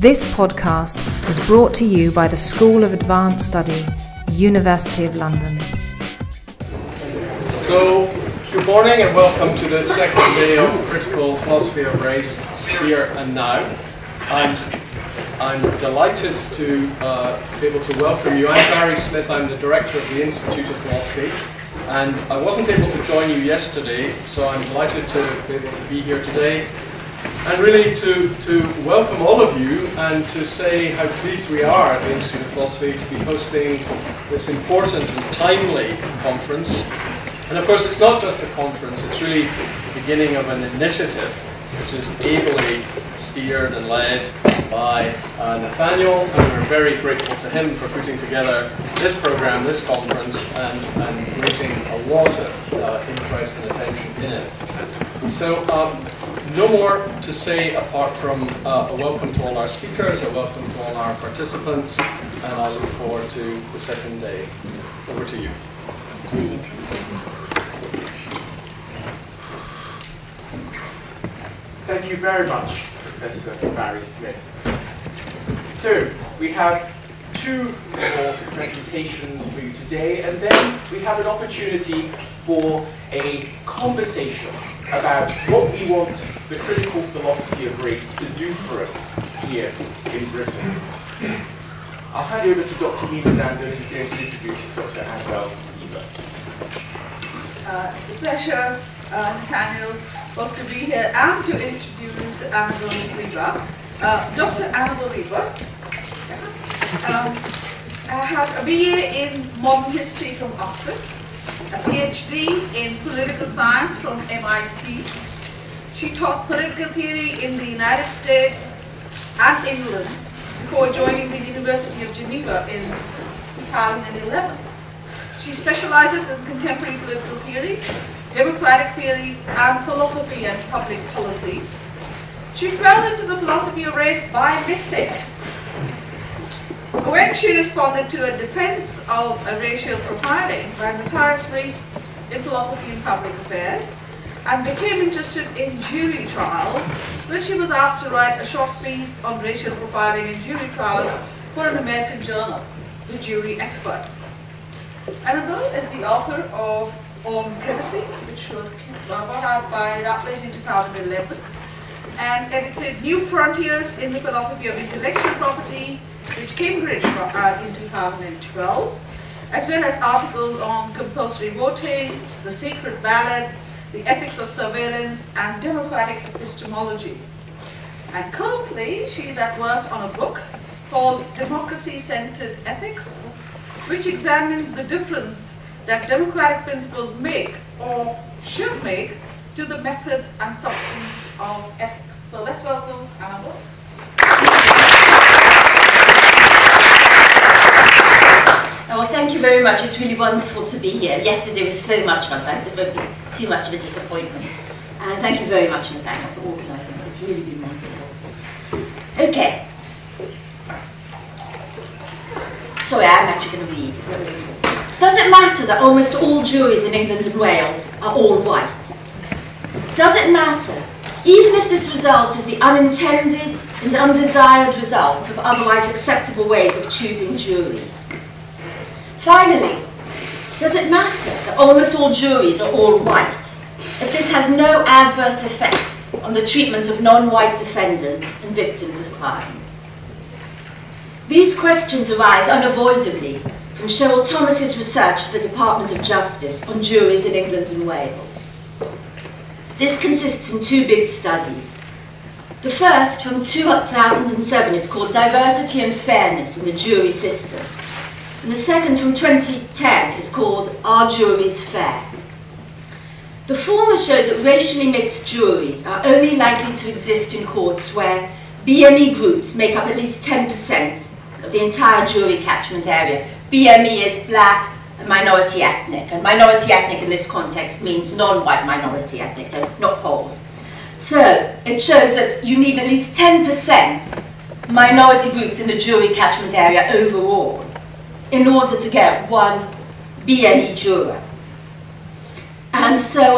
This podcast is brought to you by the School of Advanced Study, University of London. So, good morning and welcome to the second day of Critical Philosophy of Race, Here and Now. I'm delighted to be able to welcome you. I'm Barry Smith, I'm the Director of the Institute of Philosophy, and I wasn't able to join you yesterday, so I'm delighted to be able to be here today. And really to welcome all of you and to say how pleased we are at the Institute of Philosophy to be hosting this important and timely conference. And of course it's not just a conference, it's really the beginning of an initiative which is ably steered and led by Nathaniel, and we're very grateful to him for putting together this program, this conference, and raising a lot of interest and attention in it. So no more to say apart from a welcome to all our speakers, a welcome to all our participants, and I look forward to the second day. Over to you. Thank you very much, Professor Barry Smith. So, we have two more presentations for you today, and then we have an opportunity for a conversation about what we want the critical philosophy of race to do for us here in Britain. I'll hand over to Dr. Nina Dando, who's going to introduce Dr. Annabelle. It's a pleasure, Nathaniel, both to be here and to introduce Annabelle. Dr. Annabelle has a BA in Modern History from Oxford, a PhD in Political Science from MIT. She taught political theory in the United States and England before joining the University of Geneva in 2011. She specializes in contemporary political theory, democratic theory, and philosophy and public policy. She fell into the philosophy of race by mistake when she responded to a defense of racial profiling by Matthias Race in philosophy and public affairs, and became interested in jury trials when she was asked to write a short piece on racial profiling in jury trials for an American journal, The Jury Expert. Annabelle is the author of On Privacy, which was brought out by Routledge in 2011, and edited New Frontiers in the Philosophy of Intellectual Property, which Cambridge brought out in 2012, as well as articles on compulsory voting, the secret ballot, the ethics of surveillance, and democratic epistemology. And currently, she is at work on a book called Democracy-Centered Ethics, which examines the difference that democratic principles make or should make to the method and substance of ethics. So let's welcome Annabelle. Oh, well, thank you very much. It's really wonderful to be here. Yesterday was so much fun, so I hope this won't be too much of a disappointment. And thank you very much, Nathaniel, for organising it. It's really been wonderful. Okay. Sorry, I'm actually going to read. Does it matter that almost all juries in England and Wales are all white? Does it matter, even if this result is the unintended and undesired result of otherwise acceptable ways of choosing juries? Finally, does it matter that almost all juries are all white if this has no adverse effect on the treatment of non-white defendants and victims of crime? These questions arise unavoidably from Cheryl Thomas's research for the Department of Justice on juries in England and Wales. This consists in two big studies. The first, from 2007, is called Diversity and Fairness in the Jury System. And the second, from 2010, is called Are Juries Fair? The former showed that racially mixed juries are only likely to exist in courts where BME groups make up at least 10% of the entire jury catchment area. BME is black and minority ethnic in this context means non-white minority ethnic, so not Poles. So it shows that you need at least 10% minority groups in the jury catchment area overall in order to get one BME juror. And so,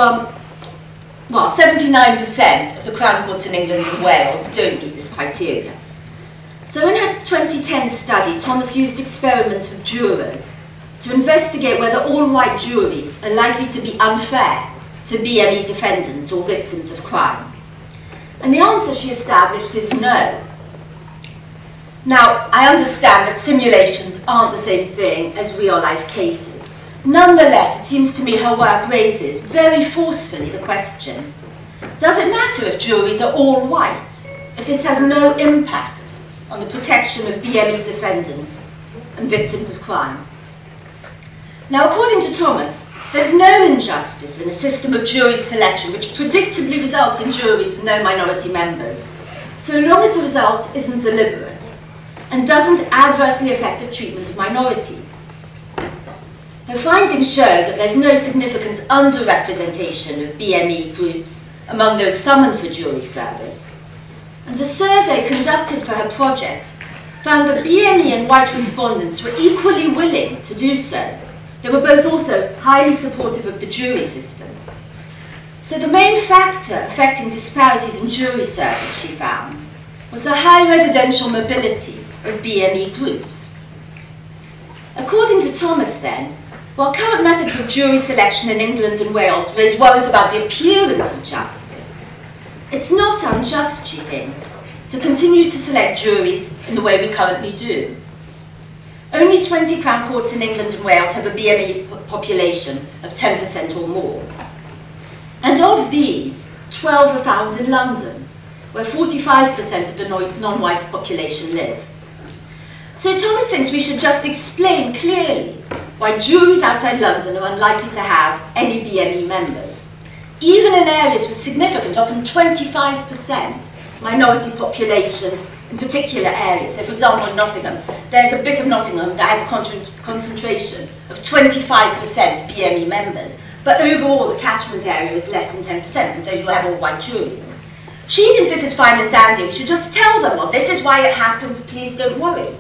well, 79% of the Crown Courts in England and Wales don't meet this criteria. So in her 2010 study, Thomas used experiments with jurors to investigate whether all white juries are likely to be unfair to BME defendants or victims of crime. And the answer she established is no. Now, I understand that simulations aren't the same thing as real-life cases. Nonetheless, it seems to me her work raises very forcefully the question, does it matter if juries are all white, if this has no impact on the protection of BME defendants and victims of crime? Now, according to Thomas, there's no injustice in a system of jury selection which predictably results in juries with no minority members, so long as the result isn't deliberate and doesn't adversely affect the treatment of minorities. Her findings show that there's no significant underrepresentation of BME groups among those summoned for jury service, and a survey conducted for her project found that BME and white respondents were equally willing to do so. They were both also highly supportive of the jury system. So the main factor affecting disparities in jury service, she found, was the high residential mobility of BME groups. According to Thomas then, while current methods of jury selection in England and Wales raise worries about the appearance of justice, it's not unjust, she thinks, to continue to select juries in the way we currently do. Only 20 Crown Courts in England and Wales have a BME population of 10% or more. And of these, 12 are found in London, where 45% of the non-white population live. So Thomas thinks we should just explain clearly why juries outside London are unlikely to have any BME members, even in areas with significant, often 25% minority populations in particular areas. So for example, in Nottingham, there's a bit of Nottingham that has a concentration of 25% BME members, but overall the catchment area is less than 10%, and so you'll have all white juries. She thinks this is fine and dandy. We should just tell them, well, this is why it happens, please don't worry.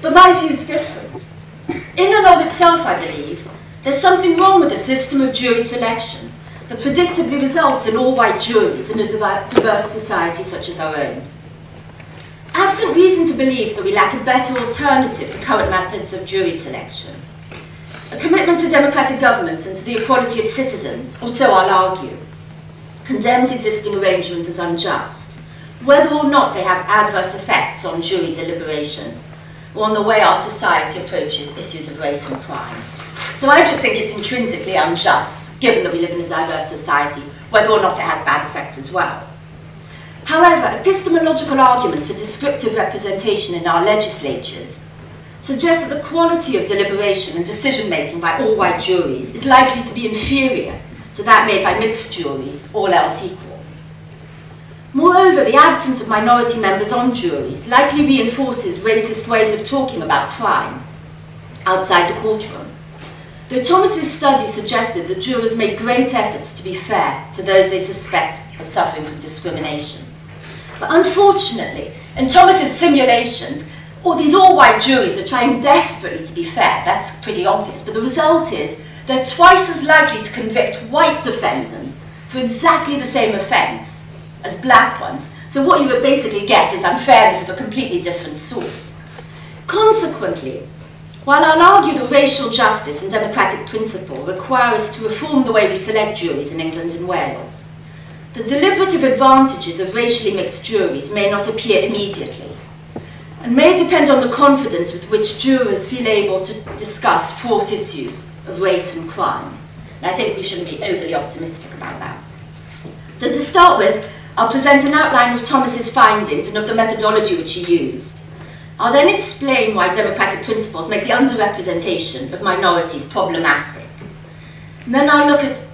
But my view is different. In and of itself, I believe, there's something wrong with the system of jury selection that predictably results in all white juries in a diverse society such as our own. Absent reason to believe that we lack a better alternative to current methods of jury selection, a commitment to democratic government and to the equality of citizens, or so I'll argue, condemns existing arrangements as unjust, whether or not they have adverse effects on jury deliberation, or on the way our society approaches issues of race and crime. So I just think it's intrinsically unjust, given that we live in a diverse society, whether or not it has bad effects as well. However, epistemological arguments for descriptive representation in our legislatures suggest that the quality of deliberation and decision-making by all white juries is likely to be inferior to that made by mixed juries, all else equal. Moreover, the absence of minority members on juries likely reinforces racist ways of talking about crime outside the courtroom. Though Thomas's study suggested that jurors made great efforts to be fair to those they suspect of suffering from discrimination. But unfortunately, in Thomas's simulations, all these all-white juries are trying desperately to be fair. That's pretty obvious. But the result is they're twice as likely to convict white defendants for exactly the same offence as black ones. So what you would basically get is unfairness of a completely different sort. Consequently, while I'll argue that racial justice and democratic principle require us to reform the way we select juries in England and Wales, the deliberative advantages of racially mixed juries may not appear immediately, and may depend on the confidence with which jurors feel able to discuss fraught issues of race and crime. And I think we shouldn't be overly optimistic about that. So to start with, I'll present an outline of Thomas's findings and of the methodology which he used. I'll then explain why democratic principles make the underrepresentation of minorities problematic. And then I'll look at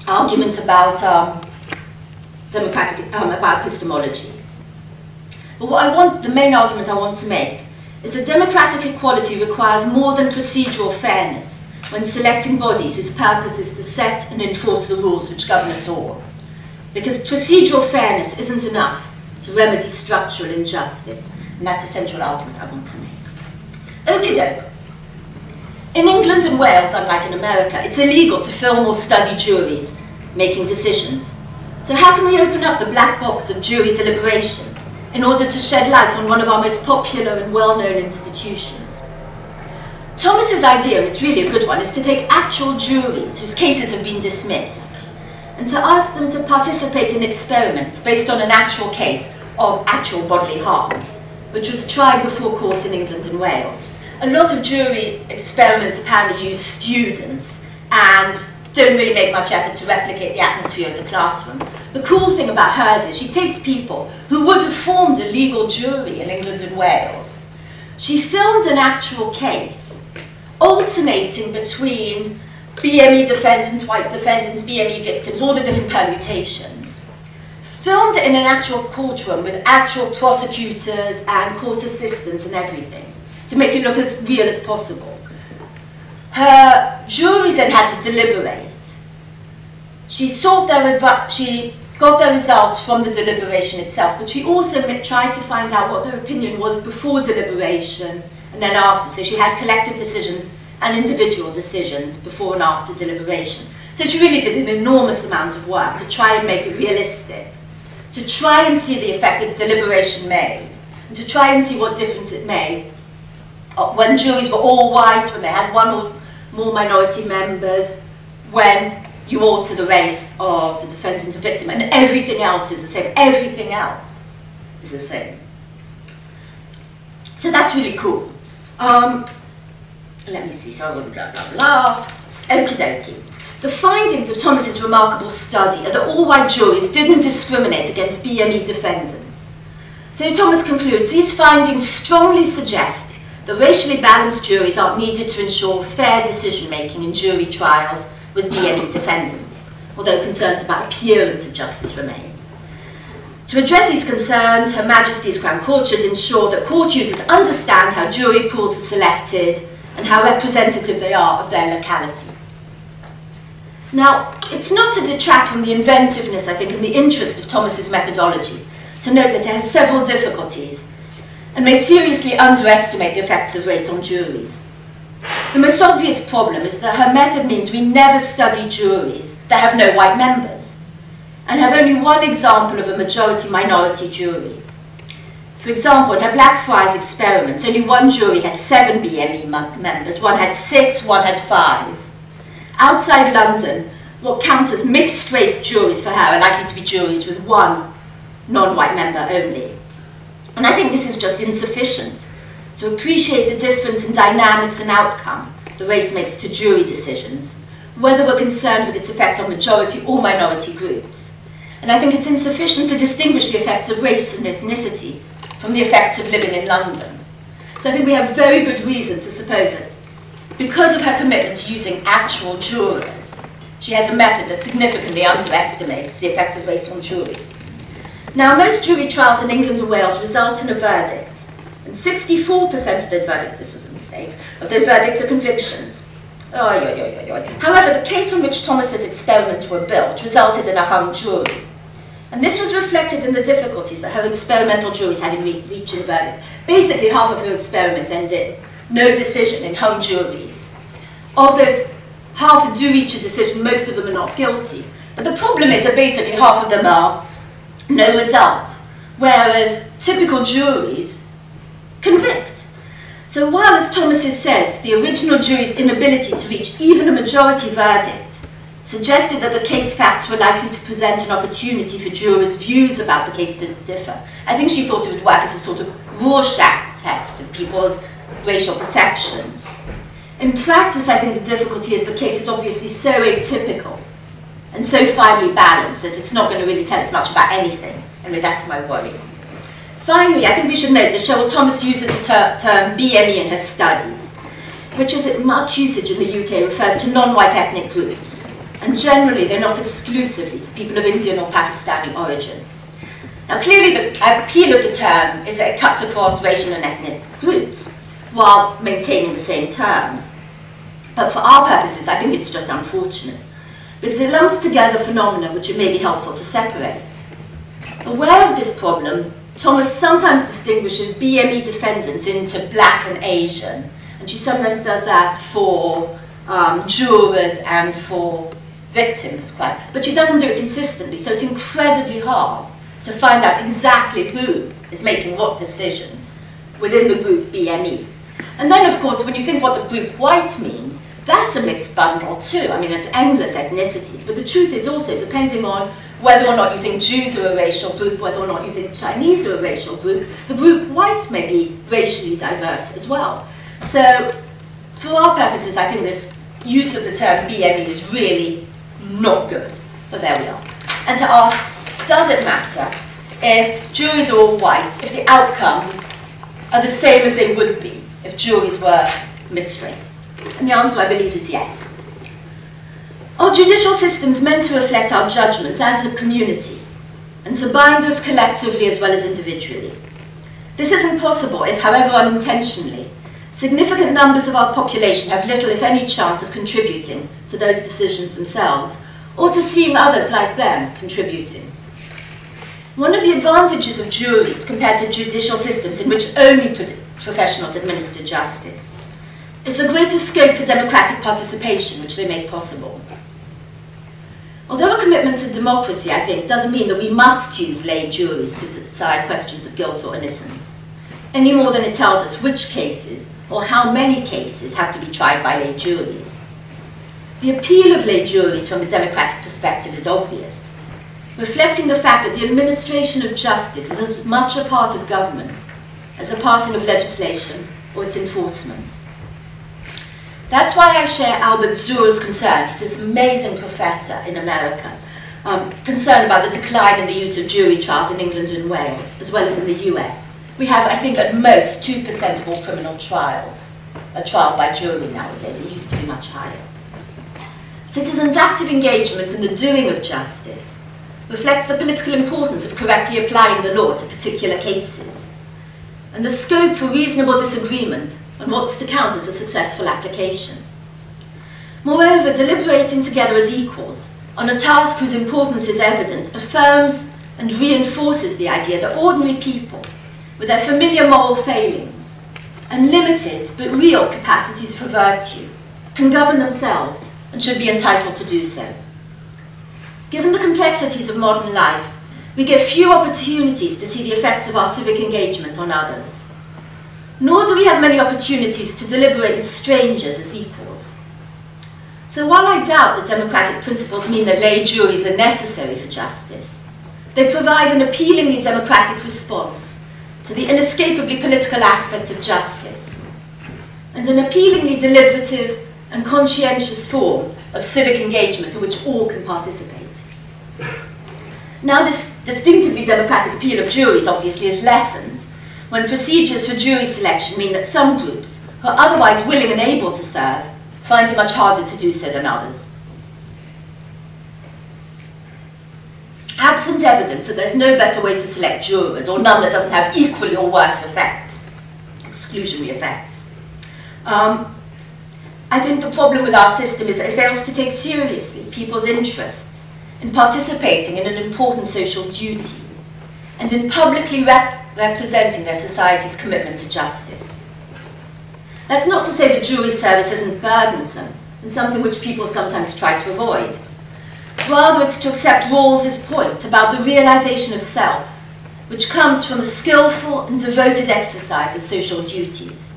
arguments about about epistemology. But the main argument I want to make is that democratic equality requires more than procedural fairness when selecting bodies whose purpose is to set and enforce the rules which govern us all. Because procedural fairness isn't enough to remedy structural injustice. And that's a central argument I want to make. Okie doke. In England and Wales, unlike in America, it's illegal to film or study juries making decisions. So how can we open up the black box of jury deliberation in order to shed light on one of our most popular and well-known institutions. Thomas's idea, and it's really a good one, is to take actual juries whose cases have been dismissed and to ask them to participate in experiments based on an actual case of actual bodily harm, which was tried before court in England and Wales. A lot of jury experiments apparently use students and don't really make much effort to replicate the atmosphere of the classroom. The cool thing about hers is she takes people who would have formed a legal jury in England and Wales. She filmed an actual case, alternating between BME defendants, white defendants, BME victims, all the different permutations. Filmed in an actual courtroom with actual prosecutors and court assistants and everything, to make it look as real as possible. Her juries then had to deliberate. She got their results from the deliberation itself, but she also tried to find out what their opinion was before deliberation and then after. So she had collective decisions and individual decisions before and after deliberation. So she really did an enormous amount of work to try and make it realistic, to try and see the effect that deliberation made, and to try and see what difference it made when juries were all white, when they had one or more minority members, when you alter the race of the defendant and victim, and everything else is the same. Everything else is the same. So that's really cool. Let me see, so blah, blah, blah. Okie dokie. The findings of Thomas's remarkable study are that all white juries didn't discriminate against BME defendants. So Thomas concludes, these findings strongly suggest that racially balanced juries aren't needed to ensure fair decision-making in jury trials with BME defendants, although concerns about appearance of justice remain. To address these concerns, Her Majesty's Crown Court should ensure that court users understand how jury pools are selected and how representative they are of their locality. Now, it's not to detract from the inventiveness, I think, and the interest of Thomas's methodology to note that it has several difficulties and may seriously underestimate the effects of race on juries. The most obvious problem is that her method means we never study juries that have no white members and have only one example of a majority-minority jury. For example, in her Blackfriars experiments, only one jury had 7 BME members, one had 6, one had 5. Outside London, what counts as mixed-race juries for her are likely to be juries with one non-white member only. And I think this is just insufficient to appreciate the difference in dynamics and outcome the race makes to jury decisions, whether we're concerned with its effects on majority or minority groups. And I think it's insufficient to distinguish the effects of race and ethnicity from the effects of living in London. So I think we have very good reason to suppose that because of her commitment to using actual jurors, she has a method that significantly underestimates the effect of race on juries. Now, most jury trials in England and Wales result in a verdict, and 64% of those verdicts, this was a mistake, of those verdicts are convictions. However, the case on which Thomas's experiments were built resulted in a hung jury. And this was reflected in the difficulties that her experimental juries had in reaching a verdict. Basically, half of her experiments ended no decision in hung juries. Of those, half that do reach a decision, most of them are not guilty. But the problem is that basically half of them are no results, whereas typical juries convict. So while, as Thomas says, the original jury's inability to reach even a majority verdict suggested that the case facts were likely to present an opportunity for jurors' views about the case to differ, I think she thought it would work as a sort of Rorschach test of people's racial perceptions. In practice, I think the difficulty is the case is obviously so atypical and so finely balanced that it's not going to really tell us much about anything. Anyway, that's my worry. Finally, I think we should note that Cheryl Thomas uses the term BME in her studies, which is much usage in the UK refers to non-white ethnic groups, and generally they're not exclusively to people of Indian or Pakistani origin. Now clearly the appeal of the term is that it cuts across racial and ethnic groups, while maintaining the same terms. But for our purposes, I think it's just unfortunate, because it lumps together phenomena which it may be helpful to separate. Aware of this problem, Thomas sometimes distinguishes BME defendants into black and Asian, and she sometimes does that for jurors and for victims of crime, but she doesn't do it consistently, so it's incredibly hard to find out exactly who is making what decisions within the group BME. And then, of course, when you think what the group white means, that's a mixed bundle too. I mean, it's endless ethnicities. But the truth is also, depending on whether or not you think Jews are a racial group, whether or not you think Chinese are a racial group, the group white may be racially diverse as well. So, for our purposes, I think this use of the term BME is really not good. But there we are. And to ask, does it matter if juries are all white, if the outcomes are the same as they would be if juries were mixed race? And the answer, I believe, is yes. Our judicial system's meant to reflect our judgments as a community, and to bind us collectively as well as individually. This isn't possible if, however unintentionally, significant numbers of our population have little, if any, chance of contributing to those decisions themselves, or to seeing others like them contributing. One of the advantages of juries compared to judicial systems in which only professionals administer justice is the greater scope for democratic participation which they make possible. Although a commitment to democracy, I think, doesn't mean that we must use lay juries to decide questions of guilt or innocence, any more than it tells us which cases or how many cases have to be tried by lay juries. The appeal of lay juries from a democratic perspective is obvious, reflecting the fact that the administration of justice is as much a part of government as the passing of legislation or its enforcement. That's why I share Albert Zur's concern. He's this amazing professor in America, concerned about the decline in the use of jury trials in England and Wales, as well as in the US. We have, I think, at most 2% of all criminal trials are trial by jury nowadays. It used to be much higher. Citizens' active engagement in the doing of justice reflects the political importance of correctly applying the law to particular cases, and the scope for reasonable disagreement on what's to count as a successful application. Moreover, deliberating together as equals on a task whose importance is evident affirms and reinforces the idea that ordinary people, with their familiar moral failings and limited but real capacities for virtue, can govern themselves and should be entitled to do so. Given the complexities of modern life, we get few opportunities to see the effects of our civic engagement on others. Nor do we have many opportunities to deliberate with strangers as equals. So while I doubt that democratic principles mean that lay juries are necessary for justice, they provide an appealingly democratic response to the inescapably political aspects of justice, and an appealingly deliberative and conscientious form of civic engagement in which all can participate. Now, this distinctively democratic appeal of juries obviously is lessened when procedures for jury selection mean that some groups, who are otherwise willing and able to serve, find it much harder to do so than others. Absent evidence that there's no better way to select jurors, or none that doesn't have equally or worse effects, exclusionary effects, I think the problem with our system is that it fails to take seriously people's interests in participating in an important social duty and in publicly representing their society's commitment to justice. That's not to say that jury service isn't burdensome and something which people sometimes try to avoid. Rather, it's to accept Rawls's point about the realization of self, which comes from a skillful and devoted exercise of social duties,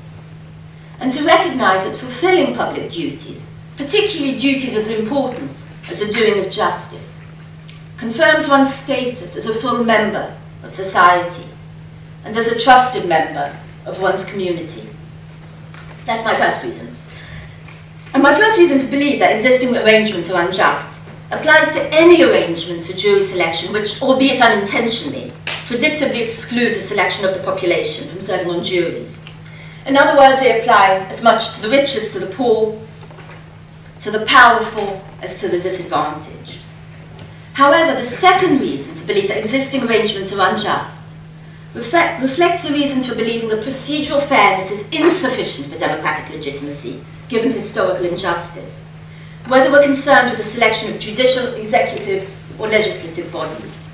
and to recognize that fulfilling public duties, particularly duties as important as the doing of justice, confirms one's status as a full member of society and as a trusted member of one's community. That's my first reason. And my first reason to believe that existing arrangements are unjust applies to any arrangements for jury selection which, albeit unintentionally, predictably exclude a selection of the population from serving on juries. In other words, they apply as much to the rich as to the poor, to the powerful as to the disadvantaged. However, the second reason to believe that existing arrangements are unjust reflects the reasons for believing that procedural fairness is insufficient for democratic legitimacy, given historical injustice, whether we're concerned with the selection of judicial, executive, or legislative bodies.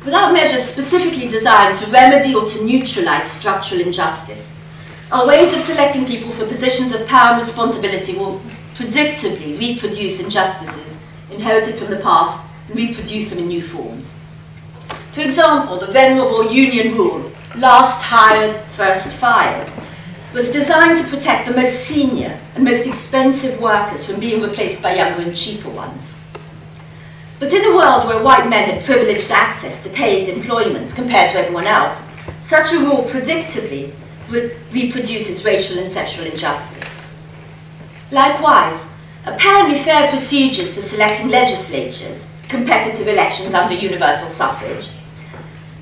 Without measures specifically designed to remedy or to neutralize structural injustice, our ways of selecting people for positions of power and responsibility will predictably reproduce injustices inherited from the past and reproduce them in new forms. For example, the venerable union rule, last hired, first fired, was designed to protect the most senior and most expensive workers from being replaced by younger and cheaper ones. But in a world where white men had privileged access to paid employment compared to everyone else, such a rule predictably reproduces racial and sexual injustice. Likewise, apparently fair procedures for selecting legislatures, competitive elections under universal suffrage,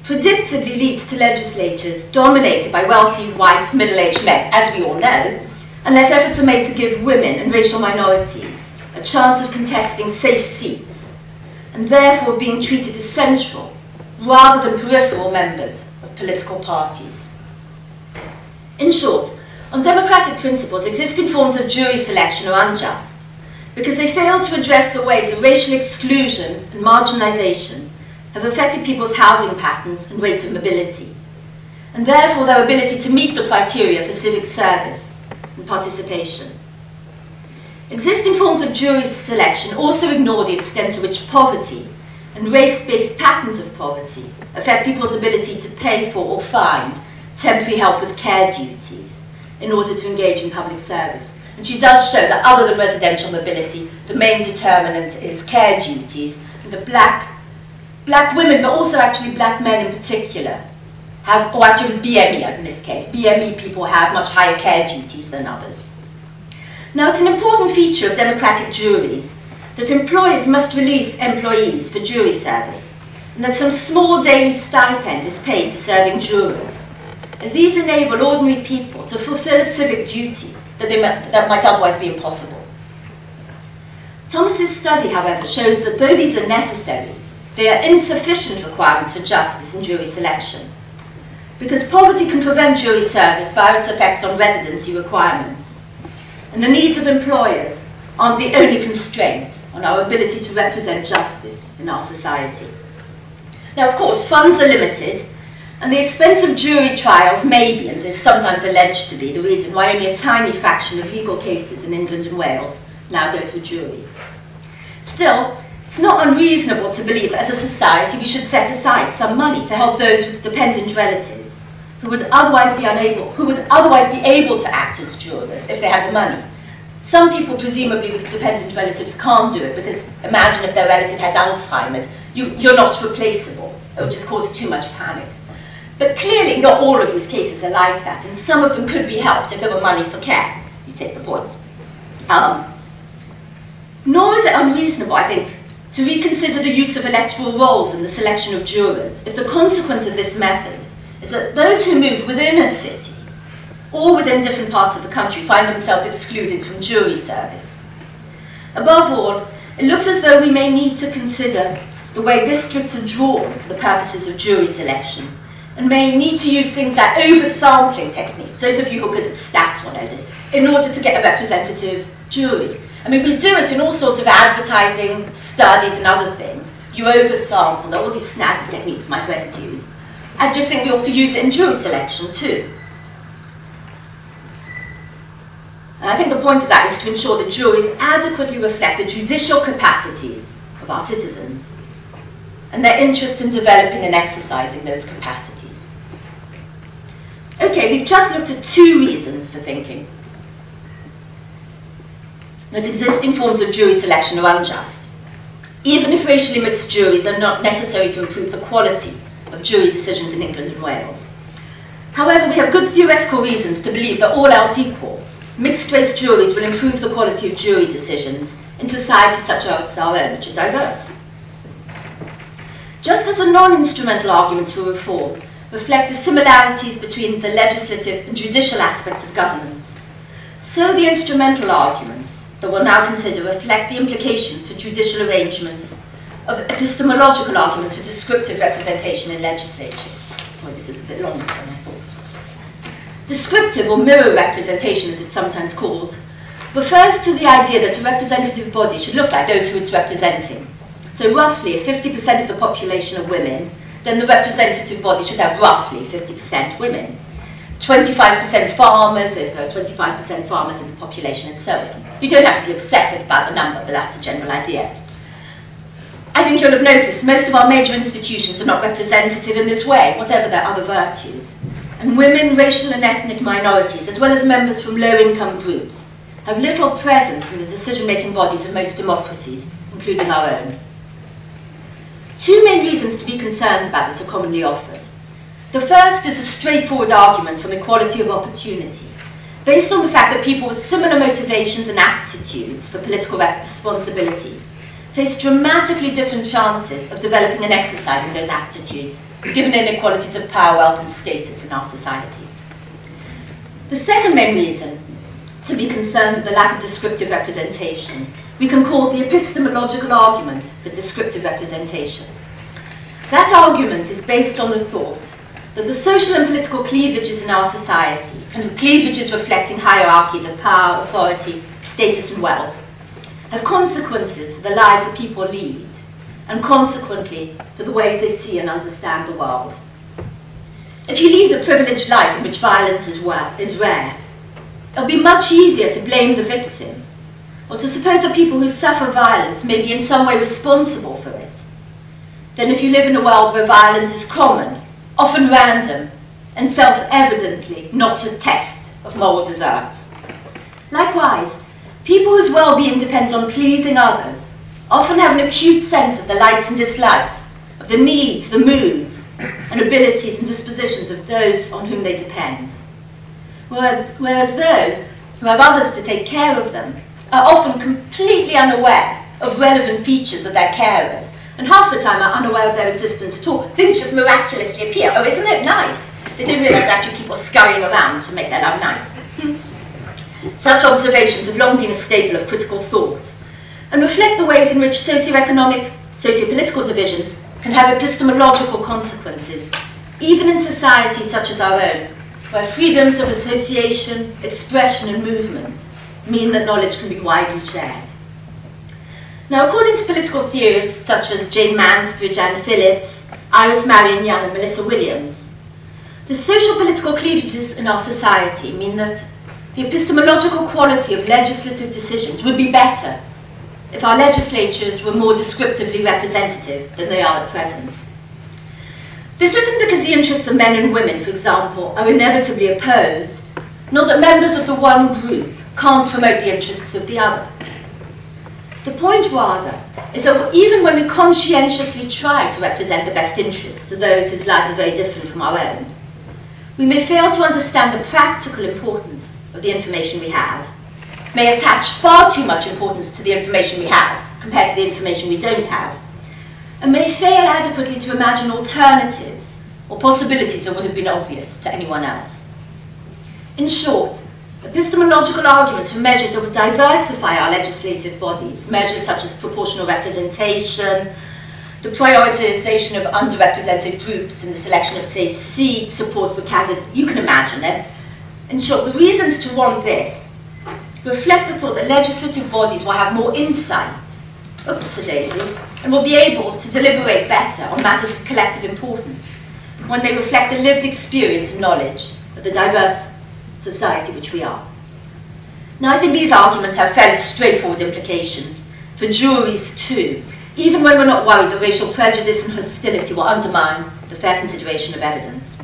predictably leads to legislatures dominated by wealthy, white, middle-aged men, as we all know, unless efforts are made to give women and racial minorities a chance of contesting safe seats, and therefore being treated as central rather than peripheral members of political parties. In short, on democratic principles, existing forms of jury selection are unjust because they fail to address the ways that racial exclusion and marginalisation have affected people's housing patterns and rates of mobility, and therefore their ability to meet the criteria for civic service and participation. Existing forms of jury selection also ignore the extent to which poverty and race-based patterns of poverty affect people's ability to pay for or find temporary help with care duties in order to engage in public service. And she does show that other than residential mobility, the main determinant is care duties, and the black women, but also actually black men in particular, have, or actually it was BME in this case, BME people have much higher care duties than others. Now, it's an important feature of democratic juries that employers must release employees for jury service, and that some small daily stipend is paid to serving jurors, as these enable ordinary people to fulfill a civic duty that might otherwise be impossible. Thomas's study, however, shows that though these are necessary, they are insufficient requirements for justice in jury selection, because poverty can prevent jury service via its effects on residency requirements, and the needs of employers aren't the only constraint on our ability to represent justice in our society. Now, of course, funds are limited, and the expense of jury trials may be, and is sometimes alleged to be, the reason why only a tiny fraction of legal cases in England and Wales now go to a jury. Still, it's not unreasonable to believe that as a society we should set aside some money to help those with dependent relatives who would otherwise be able to act as jurors if they had the money. Some people, presumably with dependent relatives, can't do it because imagine if their relative has Alzheimer's, you're not replaceable. It would just cause too much panic. But clearly not all of these cases are like that, and some of them could be helped if there were money for care. You take the point. Nor is it unreasonable, I think, to reconsider the use of electoral rolls in the selection of jurors if the consequence of this method is that those who move within a city or within different parts of the country find themselves excluded from jury service. Above all, it looks as though we may need to consider the way districts are drawn for the purposes of jury selection, and may need to use things like oversampling techniques. Those of you who are good at stats will know this, in order to get a representative jury. I mean, we do it in all sorts of advertising, studies and other things. You oversample, all these snazzy techniques my friends use. I just think we ought to use it in jury selection too. And I think the point of that is to ensure that juries adequately reflect the judicial capacities of our citizens and their interest in developing and exercising those capacities. Okay, we've just looked at two reasons for thinking that existing forms of jury selection are unjust, even if racially mixed juries are not necessary to improve the quality of jury decisions in England and Wales. However, we have good theoretical reasons to believe that all else equal, mixed-race juries will improve the quality of jury decisions in societies such as our own, which are diverse. Just as the non-instrumental arguments for reform reflect the similarities between the legislative and judicial aspects of government, so the instrumental arguments that we'll now consider reflect the implications for judicial arrangements of epistemological arguments for descriptive representation in legislatures. Sorry, this is a bit longer than I thought. Descriptive, or mirror representation as it's sometimes called, refers to the idea that a representative body should look like those who it's representing. So roughly, if 50% of the population are women, then the representative body should have roughly 50% women. 25% farmers, if there are 25% farmers in the population, and so on. You don't have to be obsessive about the number, but that's a general idea. I think you'll have noticed most of our major institutions are not representative in this way, whatever their other virtues. And women, racial and ethnic minorities, as well as members from low-income groups, have little presence in the decision-making bodies of most democracies, including our own. Two main reasons to be concerned about this are commonly offered. The first is a straightforward argument from equality of opportunity, based on the fact that people with similar motivations and aptitudes for political responsibility face dramatically different chances of developing and exercising those aptitudes, given inequalities of power, wealth, and status in our society. The second main reason to be concerned with the lack of descriptive representation we can call the epistemological argument for descriptive representation. That argument is based on the thought that the social and political cleavages in our society, kind of cleavages reflecting hierarchies of power, authority, status, and wealth, have consequences for the lives that people lead, and consequently for the ways they see and understand the world. If you lead a privileged life in which violence is rare, it'll be much easier to blame the victim, or to suppose that people who suffer violence may be in some way responsible for it, than if you live in a world where violence is common, often random, and self-evidently not a test of moral deserts. Likewise, people whose well-being depends on pleasing others often have an acute sense of the likes and dislikes, of the needs, the moods, and abilities and dispositions of those on whom they depend. Whereas those who have others to take care of them are often completely unaware of relevant features of their carers, and half the time are unaware of their existence at all. Things just miraculously appear. Oh, isn't it nice? They didn't realise actually people are scurrying around to make their love nice. Such observations have long been a staple of critical thought, and reflect the ways in which socio-economic, socio-political divisions can have epistemological consequences, even in societies such as our own, where freedoms of association, expression, and movement mean that knowledge can be widely shared. Now, according to political theorists such as Jane Mansbridge, Anne Phillips, Iris Marion Young, and Melissa Williams, the social political cleavages in our society mean that the epistemological quality of legislative decisions would be better if our legislatures were more descriptively representative than they are at present. This isn't because the interests of men and women, for example, are inevitably opposed, nor that members of the one group can't promote the interests of the other. The point, rather, is that even when we conscientiously try to represent the best interests of those whose lives are very different from our own, we may fail to understand the practical importance of the information we have, may attach far too much importance to the information we have compared to the information we don't have, and may fail adequately to imagine alternatives or possibilities that would have been obvious to anyone else. In short, epistemological arguments for measures that would diversify our legislative bodies, measures such as proportional representation, the prioritization of underrepresented groups in the selection of safe seats, support for candidates, you can imagine it. In short, the reasons to want this reflect the thought that legislative bodies will have more insight, oops-a-daisy, and will be able to deliberate better on matters of collective importance when they reflect the lived experience and knowledge of the diverse society which we are. Now, I think these arguments have fairly straightforward implications for juries too, even when we're not worried that racial prejudice and hostility will undermine the fair consideration of evidence.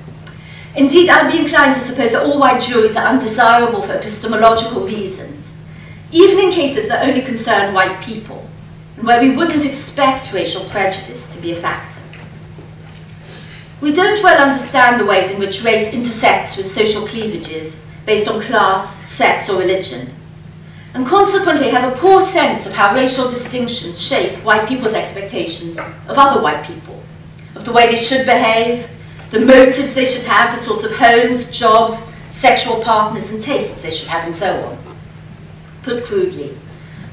Indeed, I'd be inclined to suppose that all white juries are undesirable for epistemological reasons, even in cases that only concern white people, and where we wouldn't expect racial prejudice to be a factor. We don't well understand the ways in which race intersects with social cleavages based on class, sex, or religion, and consequently have a poor sense of how racial distinctions shape white people's expectations of other white people, of the way they should behave, the motives they should have, the sorts of homes, jobs, sexual partners, and tastes they should have, and so on. Put crudely,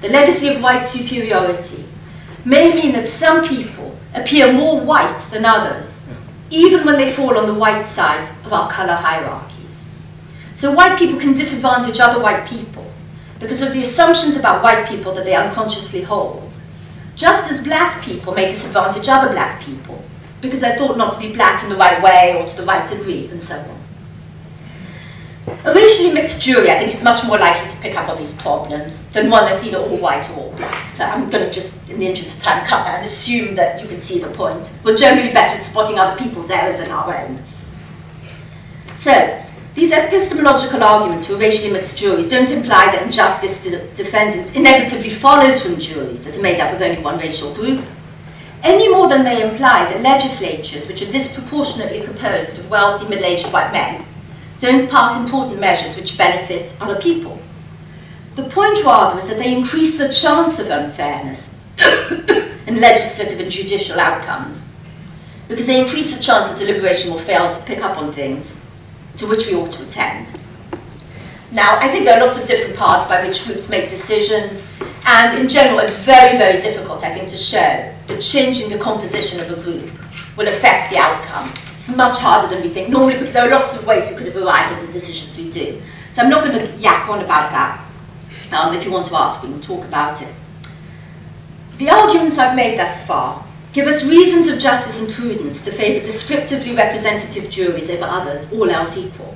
the legacy of white superiority may mean that some people appear more white than others, even when they fall on the white side of our colour hierarchies. So white people can disadvantage other white people because of the assumptions about white people that they unconsciously hold, just as black people may disadvantage other black people because they're thought not to be black in the right way or to the right degree, and so on. A racially mixed jury, I think, is much more likely to pick up on these problems than one that's either all white or all black. So I'm going to just, in the interest of time, cut that and assume that you can see the point. We're generally better at spotting other people's errors than our own. So, these epistemological arguments for racially mixed juries don't imply that injustice to defendants inevitably follows from juries that are made up of only one racial group, any more than they imply that legislatures, which are disproportionately composed of wealthy middle-aged white men, don't pass important measures which benefit other people. The point, rather, is that they increase the chance of unfairness in legislative and judicial outcomes, because they increase the chance that deliberation will fail to pick up on things to which we ought to attend. Now, I think there are lots of different paths by which groups make decisions, and in general, it's very, very difficult, I think, to show that changing the composition of a group will affect the outcome. It's much harder than we think, normally because there are lots of ways we could have arrived at the decisions we do. So I'm not going to yak on about that. If you want to ask, we can talk about it. The arguments I've made thus far give us reasons of justice and prudence to favour descriptively representative juries over others, all else equal.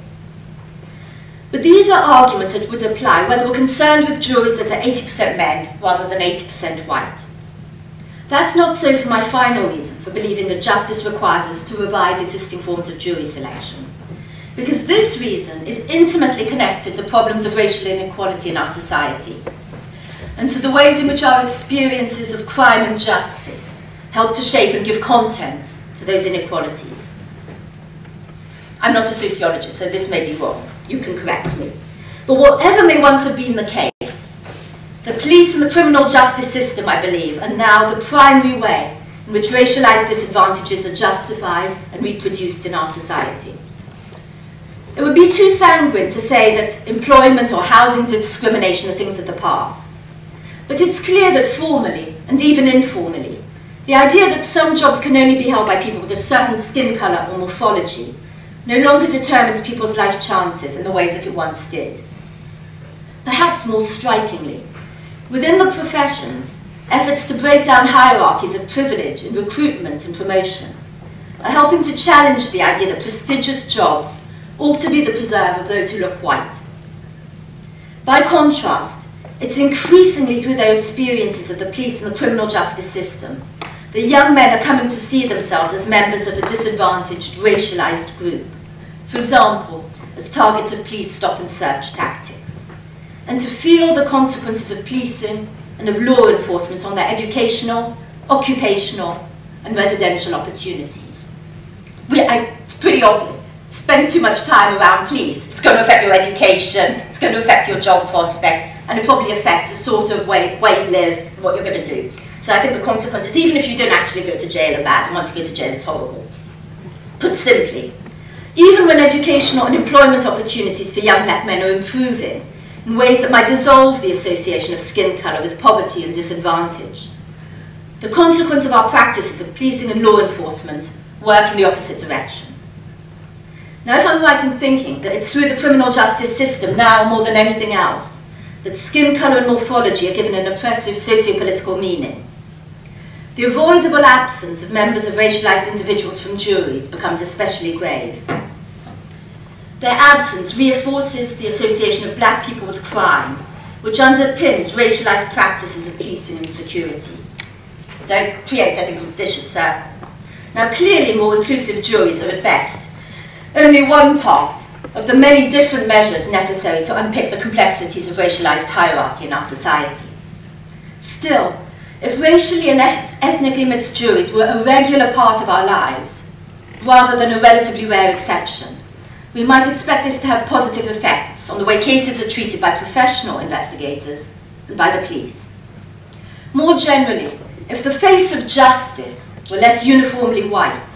But these are arguments that would apply whether we're concerned with juries that are 80% men rather than 80% white. That's not so for my final reason for believing that justice requires us to revise existing forms of jury selection, because this reason is intimately connected to problems of racial inequality in our society, and to the ways in which our experiences of crime and justice help to shape and give content to those inequalities. I'm not a sociologist, so this may be wrong. You can correct me. But whatever may once have been the case, the police and the criminal justice system, I believe, are now the primary way in which racialized disadvantages are justified and reproduced in our society. It would be too sanguine to say that employment or housing discrimination are things of the past. But it's clear that formally, and even informally, the idea that some jobs can only be held by people with a certain skin colour or morphology no longer determines people's life chances in the ways that it once did. Perhaps more strikingly, within the professions, efforts to break down hierarchies of privilege in recruitment and promotion are helping to challenge the idea that prestigious jobs ought to be the preserve of those who look white. By contrast, it's increasingly through their experiences of the police and the criminal justice system that young men are coming to see themselves as members of a disadvantaged, racialized group, for example, as targets of police stop and search tactics, and to feel the consequences of policing and of law enforcement on their educational, occupational, and residential opportunities. It's pretty obvious. Spend too much time around police, it's going to affect your education, it's going to affect your job prospects, and it probably affects the sort of way you live and what you're going to do. So I think the consequences, even if you don't actually go to jail, are bad, and once you go to jail, it's horrible. Put simply, even when educational and employment opportunities for young black men are improving in ways that might dissolve the association of skin colour with poverty and disadvantage, the consequence of our practices of policing and law enforcement work in the opposite direction. Now, if I'm right in thinking that it's through the criminal justice system now more than anything else that skin colour and morphology are given an oppressive socio-political meaning, the avoidable absence of members of racialized individuals from juries becomes especially grave. Their absence reinforces the association of black people with crime, which underpins racialized practices of policing and security. So it creates, I think, a vicious circle. Now, clearly more inclusive juries are at best only one part of the many different measures necessary to unpick the complexities of racialized hierarchy in our society. Still, if racially and ethnically mixed juries were a regular part of our lives, rather than a relatively rare exception, we might expect this to have positive effects on the way cases are treated by professional investigators and by the police. More generally, if the face of justice were less uniformly white,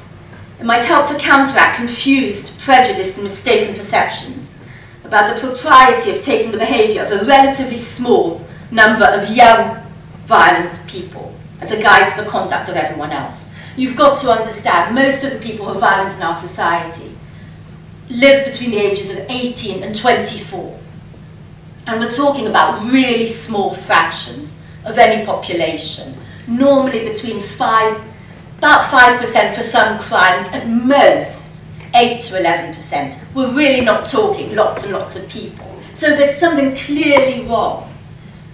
it might help to counteract confused, prejudiced, and mistaken perceptions about the propriety of taking the behaviour of a relatively small number of young, violent people as a guide to the conduct of everyone else. You've got to understand, most of the people who are violent in our society live between the ages of 18 and 24. And we're talking about really small fractions of any population, normally between about 5% for some crimes, at most 8 to 11%. We're really not talking lots and lots of people. So there's something clearly wrong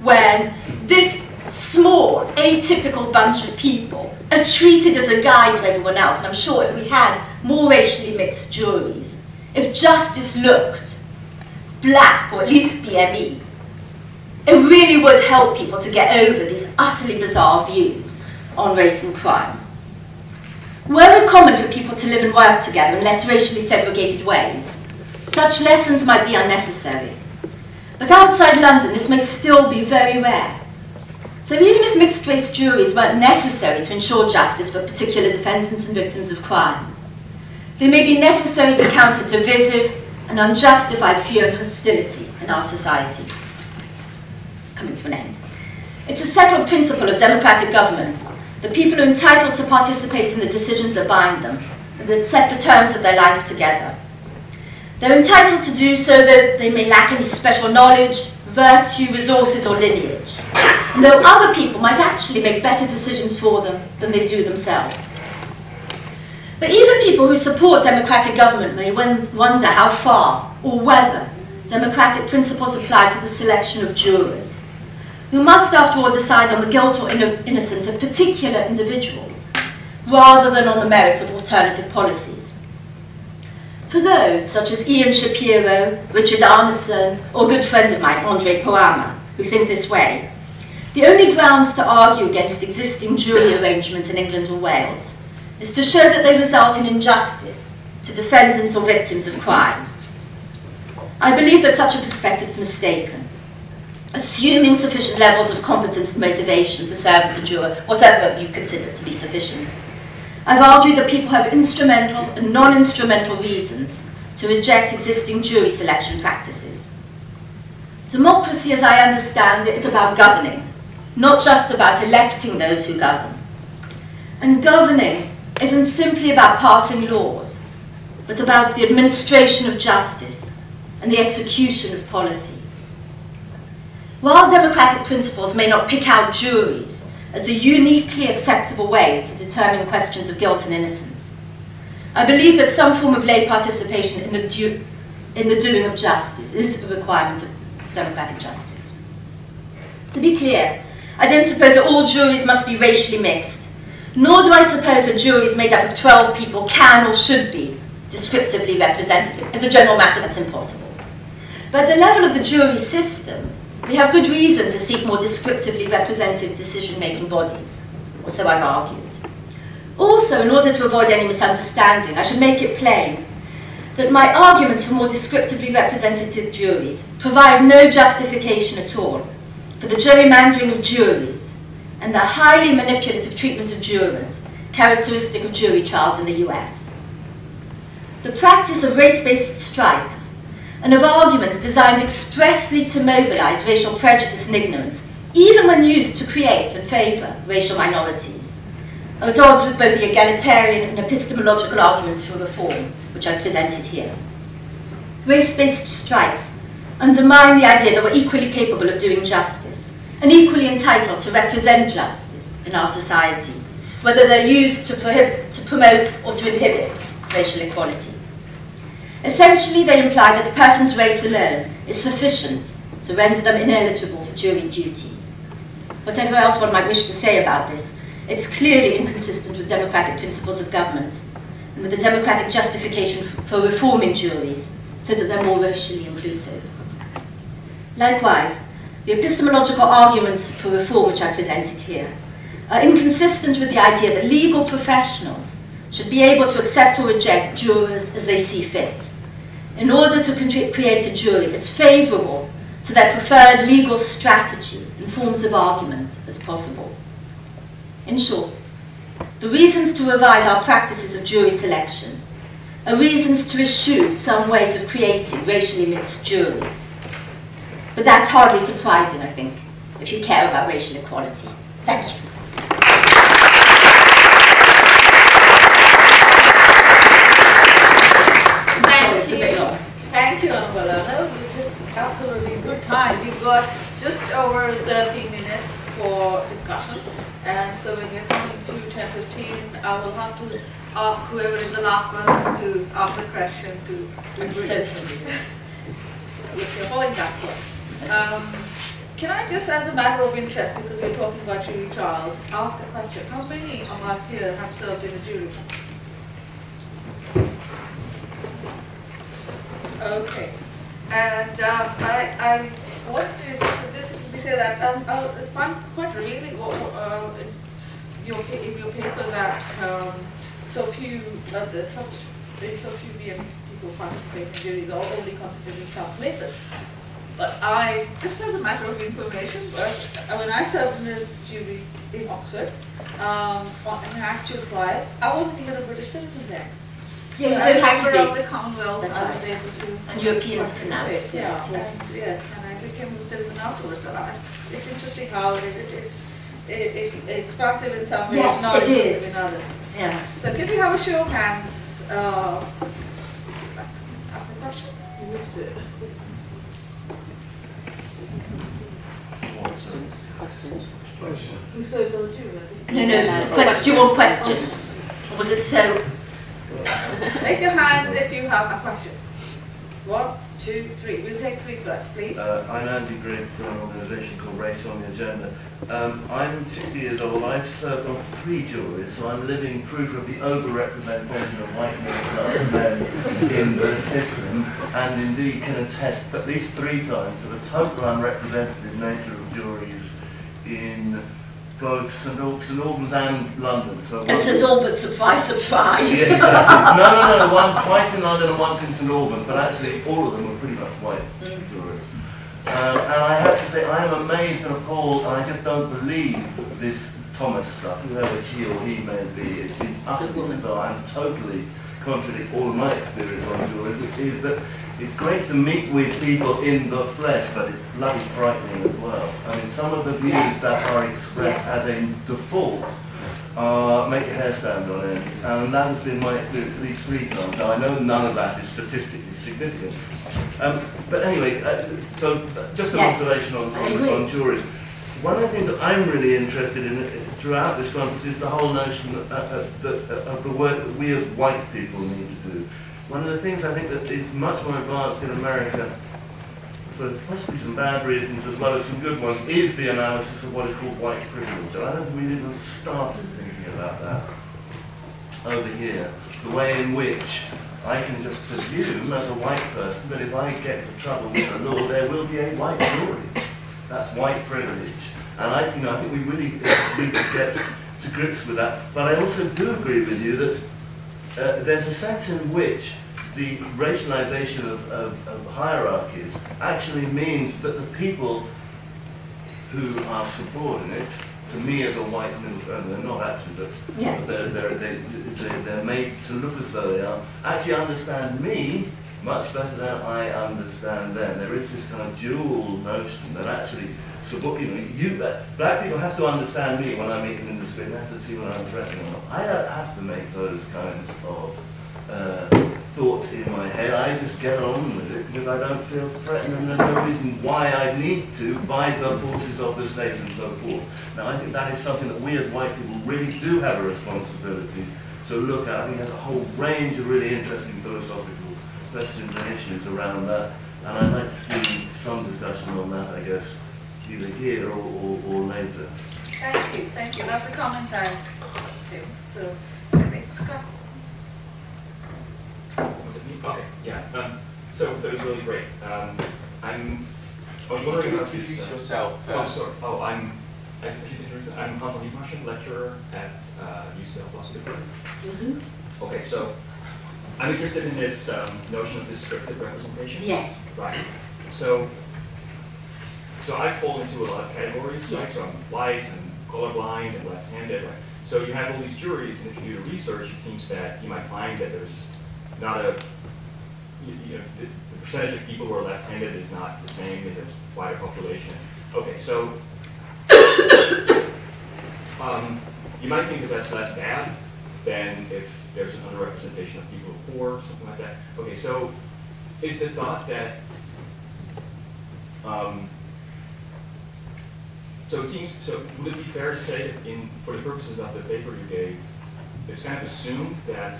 when this small, atypical bunch of people are treated as a guide to everyone else. And I'm sure if we had more racially mixed juries, if justice looked black, or at least BME, it really would help people to get over these utterly bizarre views on race and crime. Were it common for people to live and work together in less racially segregated ways, such lessons might be unnecessary. But outside London, this may still be very rare. So even if mixed-race juries weren't necessary to ensure justice for particular defendants and victims of crime, they may be necessary to counter divisive and unjustified fear and hostility in our society. Coming to an end. It's a settled principle of democratic government that people are entitled to participate in the decisions that bind them, and that set the terms of their life together. They're entitled to do so that they may lack any special knowledge, virtue, resources, or lineage, and though other people might actually make better decisions for them than they do themselves. But even people who support democratic government may wonder how far, or whether, democratic principles apply to the selection of jurors, who must, after all, decide on the guilt or innocence of particular individuals, rather than on the merits of alternative policies. For those, such as Ian Shapiro, Richard Arneson, or a good friend of mine, Andre Poama, who think this way, the only grounds to argue against existing jury arrangements in England or Wales is to show that they result in injustice to defendants or victims of crime. I believe that such a perspective is mistaken. Assuming sufficient levels of competence and motivation to serve as a juror, whatever you consider to be sufficient, I've argued that people have instrumental and non-instrumental reasons to reject existing jury selection practices. Democracy, as I understand it, is about governing, not just about electing those who govern. And governing isn't simply about passing laws, but about the administration of justice and the execution of policy. While democratic principles may not pick out juries as the uniquely acceptable way to determine questions of guilt and innocence, I believe that some form of lay participation in the doing of justice is a requirement of democratic justice. To be clear, I don't suppose that all juries must be racially mixed, nor do I suppose that juries made up of 12 people can or should be descriptively representative. As a general matter, that's impossible. But at the level of the jury system, we have good reason to seek more descriptively representative decision-making bodies, or so I've argued. Also, in order to avoid any misunderstanding, I should make it plain that my arguments for more descriptively representative juries provide no justification at all for the gerrymandering of juries and the highly manipulative treatment of jurors characteristic of jury trials in the US. The practice of race-based strikes and of arguments designed expressly to mobilize racial prejudice and ignorance, even when used to create and favour racial minorities, are at odds with both the egalitarian and epistemological arguments for reform, which I presented here. Race-based strikes undermine the idea that we're equally capable of doing justice and equally entitled to represent justice in our society, whether they're used to promote or to inhibit racial equality. Essentially, they imply that a person's race alone is sufficient to render them ineligible for jury duty. Whatever else one might wish to say about this, it's clearly inconsistent with democratic principles of government and with the democratic justification for reforming juries so that they're more racially inclusive. Likewise, the epistemological arguments for reform which I presented here are inconsistent with the idea that legal professionals should be able to accept or reject jurors as they see fit, in order to create a jury as favourable to their preferred legal strategy and forms of argument as possible. In short, the reasons to revise our practices of jury selection are reasons to eschew some ways of creating racially mixed juries. But that's hardly surprising, I think, if you care about racial equality. Thank you. Thank you, Annabelle. You just absolutely good time. We've got just over 30 minutes for discussion, and so when we're coming to 10:15, I will have to ask whoever is the last person to ask the question to I'm so sorry. Yes, you're falling backward. Can I just, as a matter of interest, because we're talking about jury trials, ask a question? How many of us here have served in a jury? Okay. And I want to just say that I find quite revealing in your paper that so few young people participate in juries or only considering some method. But I, just as a matter of information, when I served in a jury in Oxford, on an actual trial, I wasn't even a British citizen then. Yeah, you don't have to be. Member of the Commonwealth, That's I was right. able to. And Europeans can now. Yeah, Yeah. and yes, and I became a citizen afterwards. So it's interesting how it's expansive in some ways, Yes, not it is. expansive in others. Yeah. So can we have a show of hands? Ask the question. Who is it? Who's so the jury? No. Do you want questions? Or was it so? Raise your hands if you have a question. 1, 2, 3. We'll take 3 first, please. I'm Andy Grigg from an organisation called Race on the Agenda. I'm 60 years old. I've served on 3 juries, so I'm living proof of the over-representation of white middle-class men in the system, and indeed can attest at least 3 times to the total unrepresentative nature of juries in both St Albans and London. So And St Albans, surprise. Yeah, no, twice in London and once in St Albans, but actually all of them were pretty much white juries. And I have to say, I am amazed and appalled, and I just don't believe this Thomas stuff, whoever she or he may be. It seems utterly bizarre and totally contradicts all of my experience on juries, which is that it's great to meet with people in the flesh, but it's bloody frightening as well. I mean, some of the views that are expressed as a default make your hair stand on end, and that has been my experience at least 3 times. Now, I know none of that is statistically significant. But anyway, so just an observation on juries. One of the things that I'm really interested in throughout this conference is the whole notion of the work that we as white people need to do. One of the things I think that is much more advanced in America, for possibly some bad reasons as well as some good ones, is the analysis of what is called white privilege. And I don't think we've even started thinking about that over here. The way in which I can just presume as a white person that if I get into trouble with the law, there will be a white jury. That's white privilege. And I think we really need to get to grips with that. But I also do agree with you that there's a sense in which the racialization of hierarchies actually means that the people who are subordinate to me as a white middle, they're not actually, but they're made to look as though they are, actually understand me much better than I understand them. There is this kind of dual notion that actually, black people have to understand me when I meet them in the street. They have to see what I'm dressing on. I don't have to make those kinds of thoughts in my head. I just get on with it because I don't feel threatened, and there's no reason why I need to by the forces of the state and so forth. Now, I think that is something that we as white people really do have a responsibility to look at. I think there's a whole range of really interesting philosophical questions and issues around that, and I'd like to see some discussion on that, I guess, either here or later. Thank you. That's a comment I do. So, Scott. Was it me? Okay, yeah. So that was really great. I was wondering about this. Introduce yourself. Oh, sorry. Oh, I'm Hans Liebmarschen, lecturer at UCL Philosophy Department. Okay, so I'm interested in this notion of descriptive representation. Yes. Right. So I fall into a lot of categories, right? So I'm white and colorblind and left-handed, right? So you have all these juries, and if you do the research, it seems that you might find that there's not the percentage of people who are left-handed is not the same in the wider population. Okay, so you might think that that's less bad than if there's an underrepresentation of people who are poor, something like that. Okay, so is the thought that so would it be fair to say that for the purposes of the paper you gave, it's kind of assumed that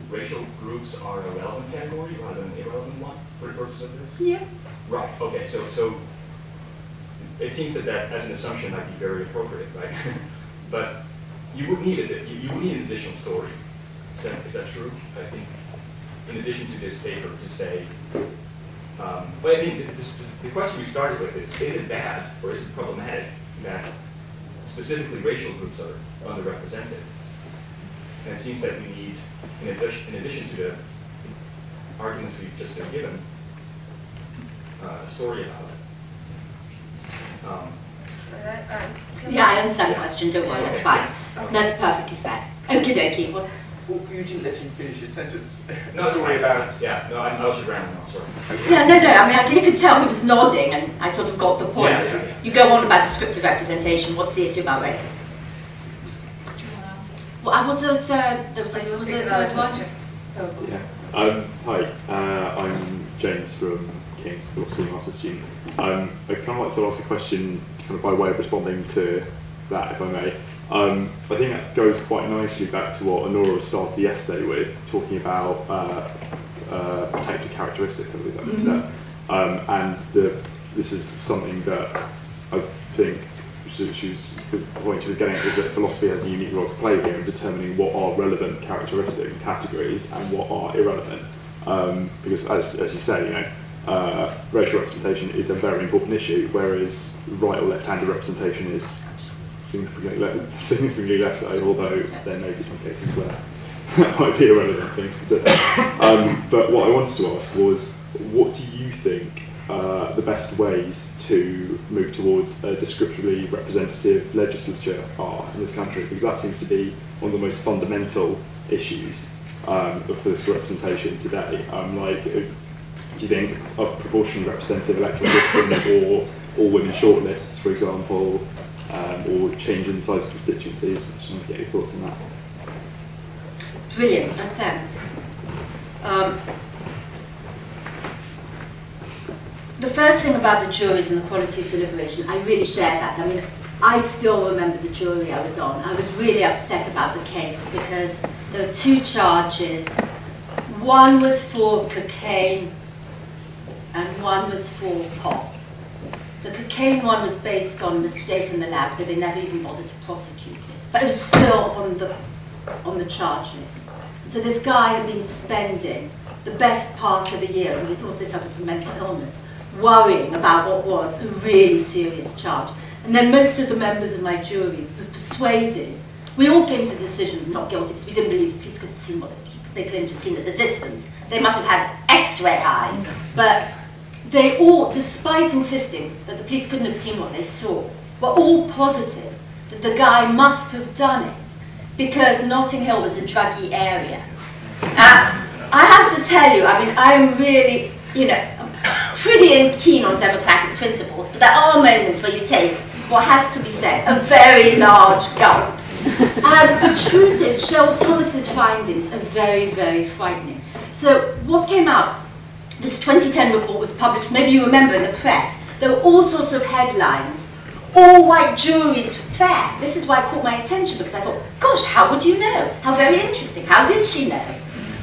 racial groups are a relevant category rather than an irrelevant one for the purpose of this? Yeah. Right, okay, so it seems that as an assumption might be very appropriate, right? But you would need an additional story. Is that true? I think, in addition to this paper, to say, well, I mean, the question we started with is it bad or is it problematic that specifically racial groups are underrepresented? And it seems that we need, in addition to the arguments we've just been given, a story about it. Yeah, I understand the question, don't worry, that's fine. That's perfectly fair. Okie dokie, what's... Well, you didn't let him finish his sentence. No, story about. Yeah, no, I was around now, sorry. Yeah, no, I mean, you could tell he was nodding, and I sort of got the point. Yeah. You go on about descriptive representation, what's the issue about race? Well, was the third, there was like, was there a third one? Yeah. Hi, I'm James from King's Philosophy Master's student. I'd kind of like to ask a question kind of by way of responding to that, if I may. I think that goes quite nicely back to what Honora started yesterday with, talking about protected characteristics, I believe that was that. And this is something that I think the point she was getting at was that philosophy has a unique role to play here in determining what are relevant characteristic categories and what are irrelevant. Because as you say, you know, racial representation is a very important issue, whereas right or left-handed representation is significantly less so, although there may be some cases where that might be a relevant thing to consider. But what I wanted to ask was, what do you think the best ways to move towards a descriptively representative legislature are in this country? Because that seems to be one of the most fundamental issues of political representation today. Do you think a proportionally representative electoral system, or all women shortlists, for example, or changing the size of constituencies? I just want to get your thoughts on that. Brilliant, thanks. The first thing about the juries and the quality of deliberation, I really share that. I mean, I still remember the jury I was on. I was really upset about the case because there were two charges. One was for cocaine and one was for pot. The cocaine one was based on a mistake in the lab, so they never even bothered to prosecute it. But it was still on the charge list. So this guy had been spending the best part of a year, and he also suffered from mental illness, worrying about what was a really serious charge. And then most of the members of my jury were persuaded. We all came to the decision of not guilty because we didn't believe the police could have seen what they claimed to have seen at the distance. They must have had X-ray eyes. But they all, despite insisting that the police couldn't have seen what they saw, were all positive that the guy must have done it because Notting Hill was a druggy area. I have to tell you, I mean, I'm really, pretty keen on democratic principles, but there are moments where you take what has to be said, a very large gulp. And the truth is, Cheryl Thomas's findings are very, very frightening. So what came out, this 2010 report was published, maybe you remember in the press, there were all sorts of headlines, all white juries fair. This is why it caught my attention, because I thought, gosh, how would you know? How very interesting, how did she know?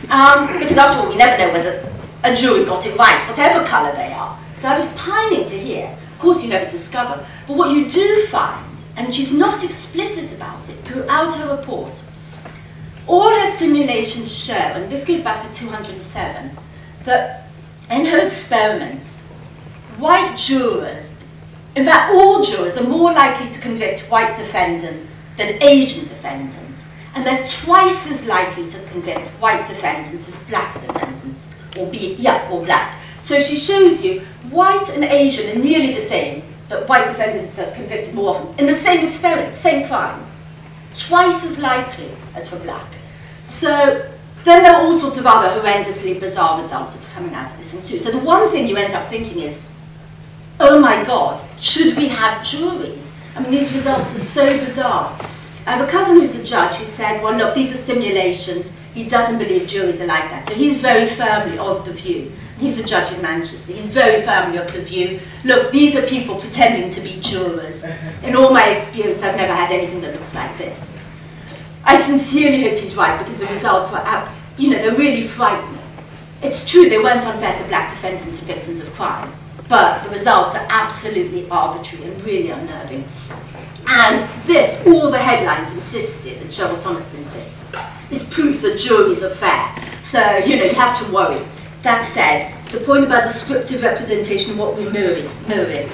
Because after all, we never know whether a jury got it right, whatever colour they are. So I was pining to hear. Of course you never discover, but what you do find, and she's not explicit about it throughout her report, all her simulations show, and this goes back to 207, that in her experiments, white jurors, in fact all jurors, are more likely to convict white defendants than Asian defendants, and they're twice as likely to convict white defendants as black defendants, or black. So she shows you white and Asian are nearly the same, that white defendants are convicted more often in the same experiment, same crime, twice as likely as for black. So then there are all sorts of other horrendously bizarre results that are coming out of this thing too. So the one thing you end up thinking is, oh my God, should we have juries? I mean, these results are so bizarre. I have a cousin who's a judge who said, well, look, these are simulations. He doesn't believe juries are like that. So he's very firmly of the view. He's a judge in Manchester. He's very firmly of the view, look, these are people pretending to be jurors. In all my experience, I've never had anything that looks like this. I sincerely hope he's right, because the results were, they're really frightening. It's true they weren't unfair to black defendants and victims of crime, but the results are absolutely arbitrary and really unnerving. And this, all the headlines insisted, and Cheryl Thomas insists, is proof that juries are fair. So, you have to worry. That said, the point about descriptive representation, what we're mirroring.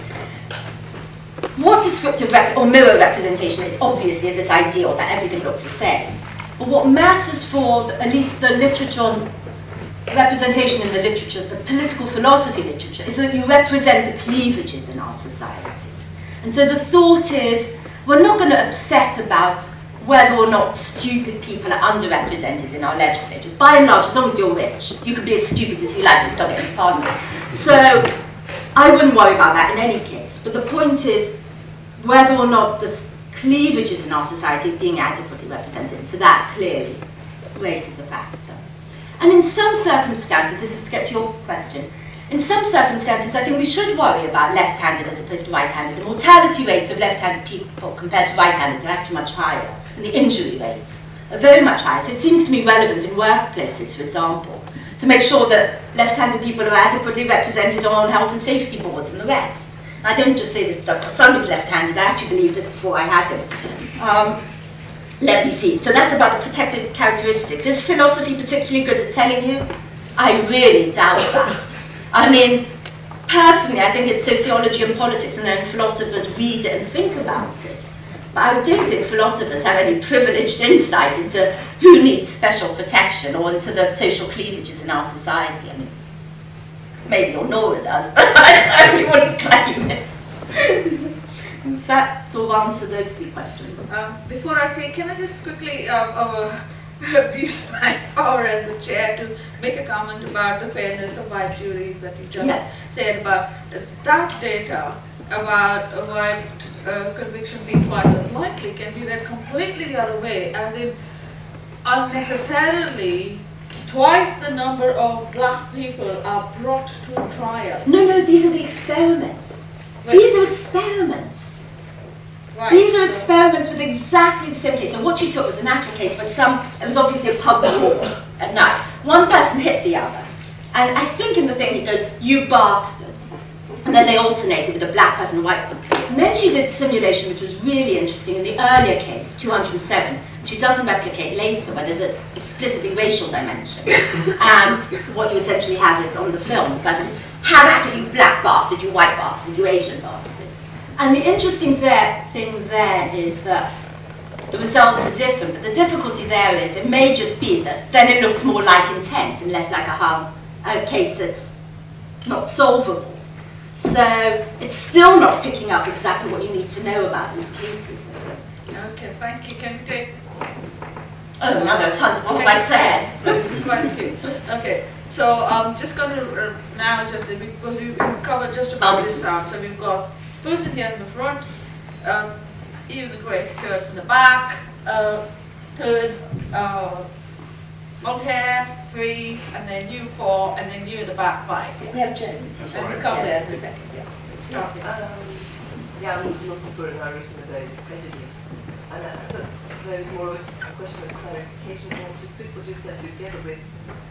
What descriptive or mirror representation is, obviously, is this ideal that everything looks the same. But what matters for at least the literature, representation in the literature, the political philosophy literature, is that you represent the cleavages in our society. And so the thought is, we're not going to obsess about whether or not stupid people are underrepresented in our legislatures. By and large, as long as you're rich, you can be as stupid as you like and still get into Parliament. So I wouldn't worry about that in any case. But the point is whether or not the cleavages in our society are being adequately represented. For that, clearly, race is a factor. And in some circumstances, this is to get to your question, in some circumstances, I think we should worry about left-handed as opposed to right-handed. The mortality rates of left-handed people compared to right-handed are actually much higher, and the injury rates are very much higher. So it seems to me relevant in workplaces, for example, to make sure that left-handed people are adequately represented on health and safety boards and the rest. And I don't just say this because son was left-handed, I actually believed this before I had him. Let me see. So that's about the protected characteristics. Is philosophy particularly good at telling you? I really doubt that. I mean, personally, I think it's sociology and politics, and then philosophers read it and think about it. But I don't think philosophers have any privileged insight into who needs special protection or into the social cleavages in our society. I mean, maybe your Nora does, but I certainly wouldn't claim it. In fact, to answer those three questions. Before I take, can I just quickly abuse my power as a chair to make a comment about the fairness of white juries that you just said about that data about why conviction being twice as likely can be read completely the other way, as in unnecessarily twice the number of black people are brought to trial. No, these are the experiments. Wait. These are experiments. Right. These are experiments with exactly the same case. So what you took was a natural case where it was obviously a pub war at night. One person hit the other. And I think in the thing he goes, "You bastard." And then they alternated with a black person and a white one. And then she did simulation, which was really interesting in the earlier case, 207, which she doesn't replicate later, where there's an explicitly racial dimension. What you essentially have is on the film, the person says, "Have at it, you black bastard, you white bastard, you Asian bastard." And the interesting thing there is that the results are different, but the difficulty there is it may just be that then it looks more like intent and less like a case that's not solvable. So it's still not picking up exactly what you need to know about these cases. Okay, thank you. Can you take? Oh, now there are tons. What have I said? Thank you. Okay, so I'm just going to now we've covered just about this time. So we've got person here in the front, you the grey shirt in the back, third, long hair, 3, and then you 4, and then you in the back 5. We have jerseys. And we come there in a second. Yeah. Yeah, I'm a philosopher and I written about prejudice. And I thought there was more of a question of clarification. I want to put what you said together with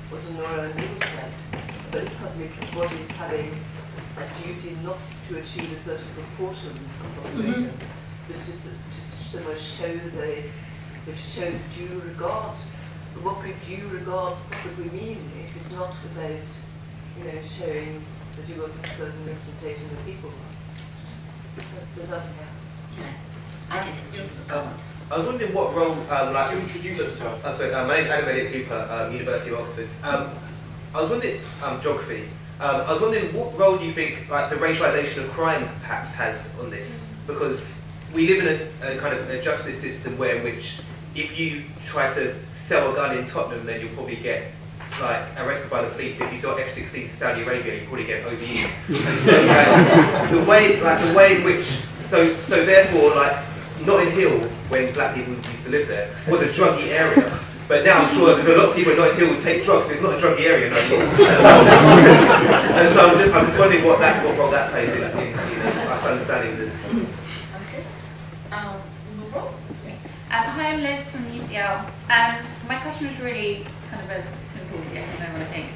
what Nora and Neil said. But public bodies having a duty not to achieve a certain proportion of population, but just somewhere show they've shown due regard. But what could due regard possibly mean if it's not about, showing that you got a certain representation of people? Does that help? I didn't. Go on. I was wondering what role, to introduce yourself. Sorry, my name is Annabelle, University of Oxford. I was wondering, geography. I was wondering what role do you think the racialisation of crime perhaps has on this? Because we live in a kind of a justice system where in which if you try to sell a gun in Tottenham, then you'll probably get arrested by the police. But if you sell F-16 to Saudi Arabia, you'll probably get OBE. And so the way in which therefore Notting Hill, when black people used to live there, was a druggy area. But now I'm sure there's a lot of people at Notting Hill who take drugs, but it's not a druggy area no more. And so I'm just wondering what role that plays in us understanding the. Okay. Hi, I'm Liz from UCL. Yeah. My question was really kind of a simple yes or no, I think.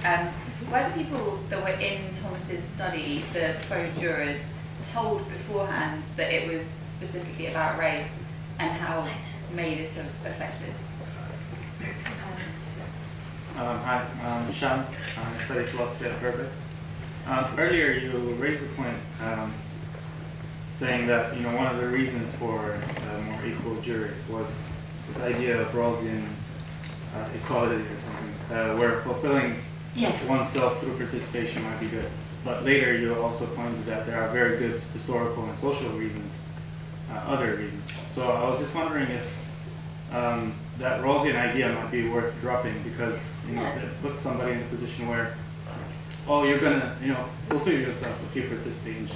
Were the people that were in Thomas's study, the proposed jurors, told beforehand that it was specifically about race, and how may this have affected? Hi, I'm Shan. I study philosophy at Berkeley. Earlier you raised the point saying that one of the reasons for a more equal jury was this idea of Rawlsian equality or something, where fulfilling oneself through participation might be good. But later you also pointed that there are very good historical and social reasons, other reasons. So I was just wondering if that Rawlsian idea might be worth dropping, because it puts somebody in a position where, oh, you're gonna fulfill yourself if you participate in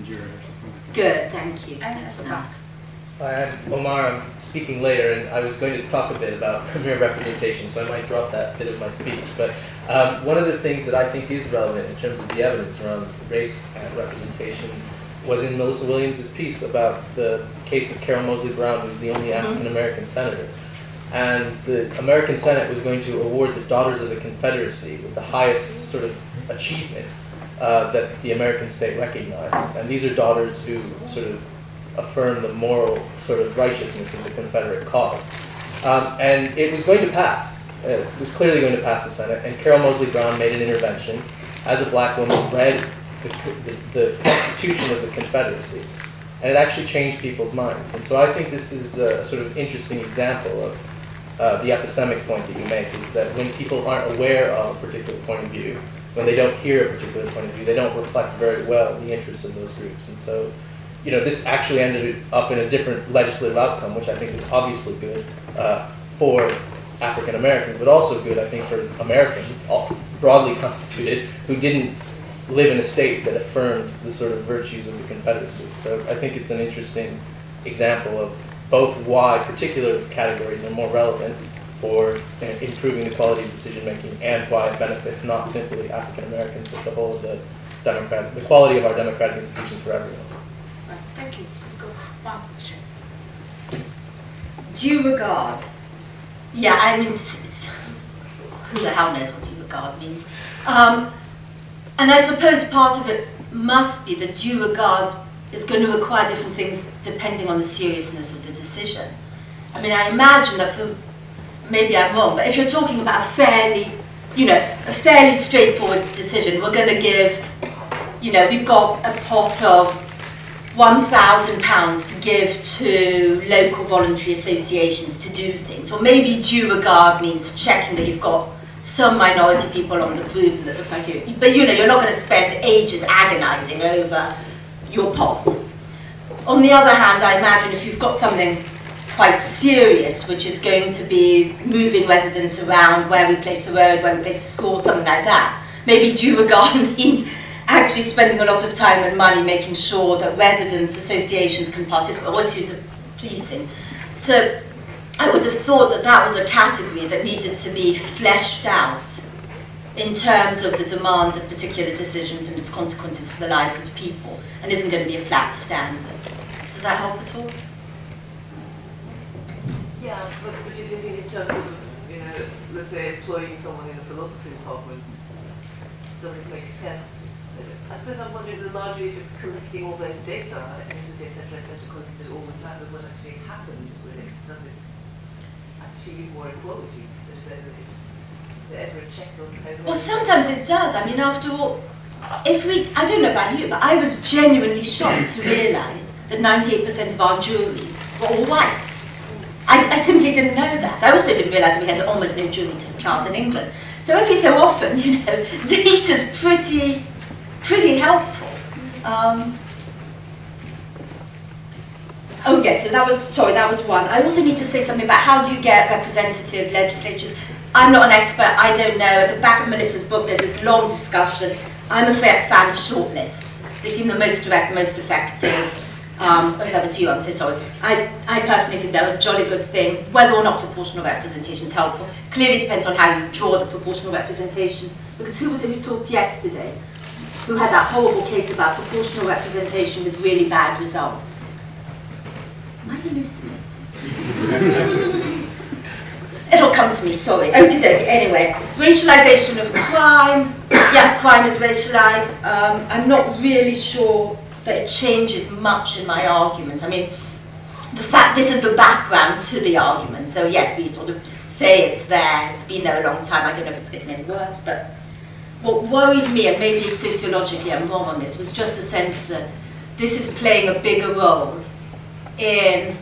jury or something. Good, thank you. That's nice. Hi, I'm Omar. I'm speaking later, and I was going to talk a bit about mere representation, so I might drop that bit of my speech. But one of the things that I think is relevant in terms of the evidence around race and representation was in Melissa Williams' piece about the case of Carol Moseley Brown, who was the only African-American senator. And the American Senate was going to award the Daughters of the Confederacy with the highest sort of achievement that the American state recognized. And these are daughters who sort of affirm the moral sort of righteousness of the Confederate cause. And it was going to pass. It was clearly going to pass the Senate, and Carol Moseley Brown made an intervention as a black woman, read the Constitution of the Confederacy, and it actually changed people's minds. And so I think this is a sort of interesting example of the epistemic point that you make, is that when people aren't aware of a particular point of view, when they don't hear a particular point of view, they don't reflect very well the interests of those groups. And so, this actually ended up in a different legislative outcome, which I think is obviously good for African Americans, but also good, I think, for Americans, all broadly constituted, who didn't live in a state that affirmed the sort of virtues of the Confederacy. So I think it's an interesting example of both why particular categories are more relevant for improving the quality of decision making, and why it benefits not simply African Americans, but the whole of the quality of our democratic institutions for everyone. Right, thank you. Go one question. Due regard. Yeah, I mean, who the hell knows what due regard means? And I suppose part of it must be that due regard is going to require different things depending on the seriousness of the decision. I mean, I imagine that maybe I'm wrong, but if you're talking about a fairly straightforward decision, we're going to give, we've got a pot of £1,000 to give to local voluntary associations to do things. Or maybe due regard means checking that you've got some minority people on the group and that the criteria. But you're not going to spend ages agonizing over your pot. On the other hand, I imagine if you've got something quite serious, which is going to be moving residents around, where we place the road, where we place the school, something like that, maybe due regard means actually spending a lot of time and money making sure that residents, associations can participate, or issues of policing. So I would have thought that that was a category that needed to be fleshed out in terms of the demands of particular decisions and its consequences for the lives of people, and isn't going to be a flat standard. Does that help at all? Yeah, but do you think in terms of, let's say employing someone in a philosophy department, does it make sense? I suppose I'm wondering, the larger use of collecting all those data, ethnicity, etc., collected all the time, but what actually happens with it? Does it achieve more equality? So to say that is there ever a check on? Well, sometimes it does. I mean, after all, I don't know about you, but I was genuinely shocked to realise that 98% of our juries were all white. I simply didn't know that. I also didn't realise we had almost no jury trials in England. So every so often, data's pretty helpful. Oh yes, so that was one. I also need to say something about how do you get representative legislatures. I'm not an expert, I don't know. At the back of Melissa's book there's this long discussion. I'm a fan of shortlists. They seem the most direct, most effective. That was you, I'm so sorry. I personally think they're a jolly good thing. Whether or not proportional representation is helpful clearly depends on how you draw the proportional representation. Because who was it who talked yesterday? Who had that horrible case about proportional representation with really bad results? Am I hallucinating? it'll come to me, sorry. Okie dokie. Anyway, racialization of crime. Yeah, crime is racialized. I'm not really sure that it changes much in my argument. I mean, the fact this is the background to the argument. So yes, we sort of say it's there. It's been there a long time. I don't know if it's getting any worse, but what worried me, and maybe sociologically I'm wrong on this, was just the sense that this is playing a bigger role in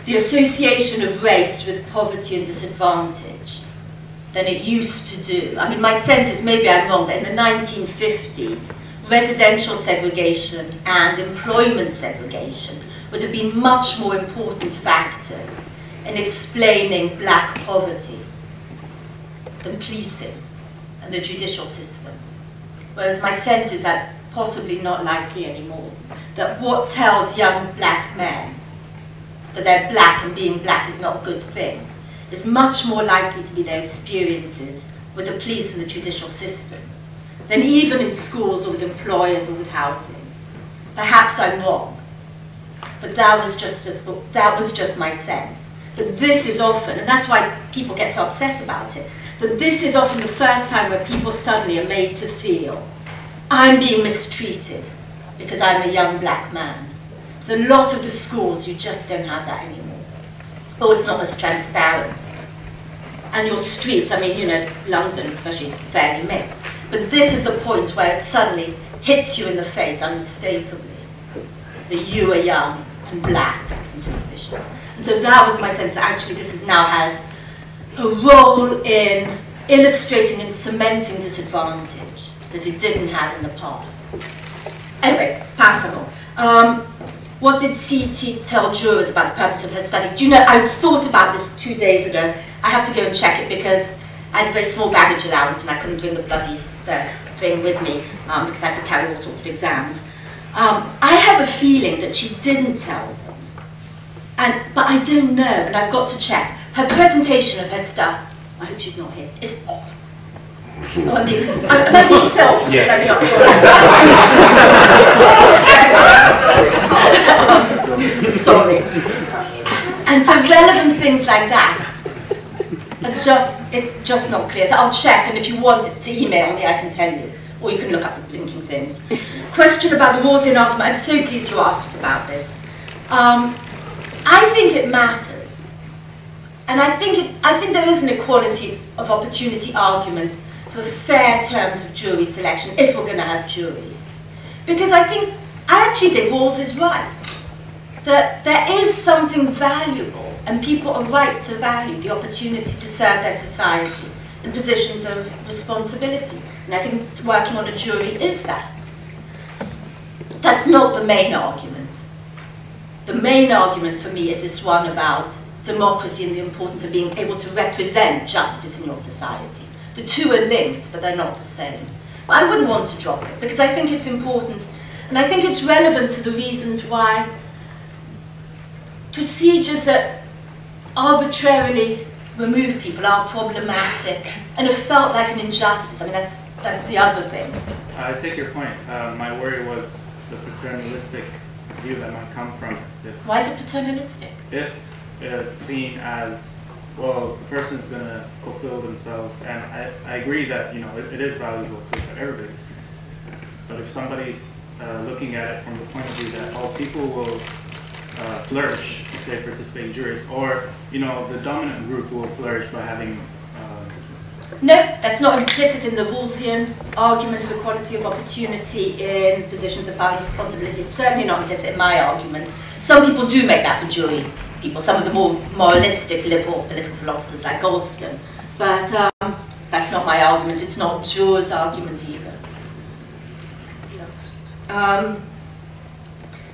the association of race with poverty and disadvantage than it used to do. I mean, my sense is, maybe I'm wrong, that in the 1950s, residential segregation and employment segregation would have been much more important factors in explaining black poverty than policing and the judicial system. Whereas my sense is that possibly not likely anymore. That what tells young black men that they're black and being black is not a good thing is much more likely to be their experiences with the police and the judicial system than even in schools or with employers or with housing. Perhaps I'm wrong, but that was just my sense. That this is often, and that's why people get so upset about it, that this is often the first time where people suddenly are made to feel, I'm being mistreated because I'm a young black man. So a lot of the schools, you just don't have that anymore. Or it's not as transparent. And your streets, I mean, you know, London especially, it's fairly mixed. But this is the point where it suddenly hits you in the face unmistakably, that you are young and black and suspicious. And so that was my sense, that actually this now has a role in illustrating and cementing disadvantage that it didn't have in the past. Anyway, passable. What did CT tell jurors about the purpose of her study? Do you know, I thought about this 2 days ago. I have to go and check it because I had a very small baggage allowance and I couldn't bring the bloody thing with me because I had to carry all sorts of exams. I have a feeling that she didn't tell them. But I don't know, and I've got to check. Her presentation of her stuff, I hope she's not here, is oh, I'm being filmed. Yes. Sorry. And so relevant things like that are just not clear. So I'll check, and if you want to email me, I can tell you. Or you can look up the blinking things. Question about the Rawlsian argument. I'm so pleased you asked about this. I think it matters. And I think there is an equality of opportunity argument for fair terms of jury selection, if we're going to have juries. Because I actually think Rawls is right. That there is something valuable, and people are right to value the opportunity to serve their society in positions of responsibility. And I think working on a jury is that. That's not the main argument. The main argument for me is this one about democracy and the importance of being able to represent justice in your society. The two are linked, but they're not the same. But I wouldn't want to drop it, because I think it's important, and I think it's relevant to the reasons why procedures that arbitrarily remove people are problematic and have felt like an injustice. I mean, that's the other thing. I take your point. My worry was the paternalistic view that might come from it. Why is it paternalistic? If it's seen as, well, the person's going to fulfill themselves, and I agree that, you know, it is valuable to everybody. But if somebody's looking at it from the point of view that all people will flourish if they participate in juries, or, you know, the dominant group will flourish by having... No, that's not implicit in the Rawlsian argument for equality of opportunity in positions of power and responsibility. It's certainly not implicit in my argument. Some people do make that for jury people, some of the more moralistic, liberal political philosophers like Galston. But that's not my argument. It's not Jur's argument either.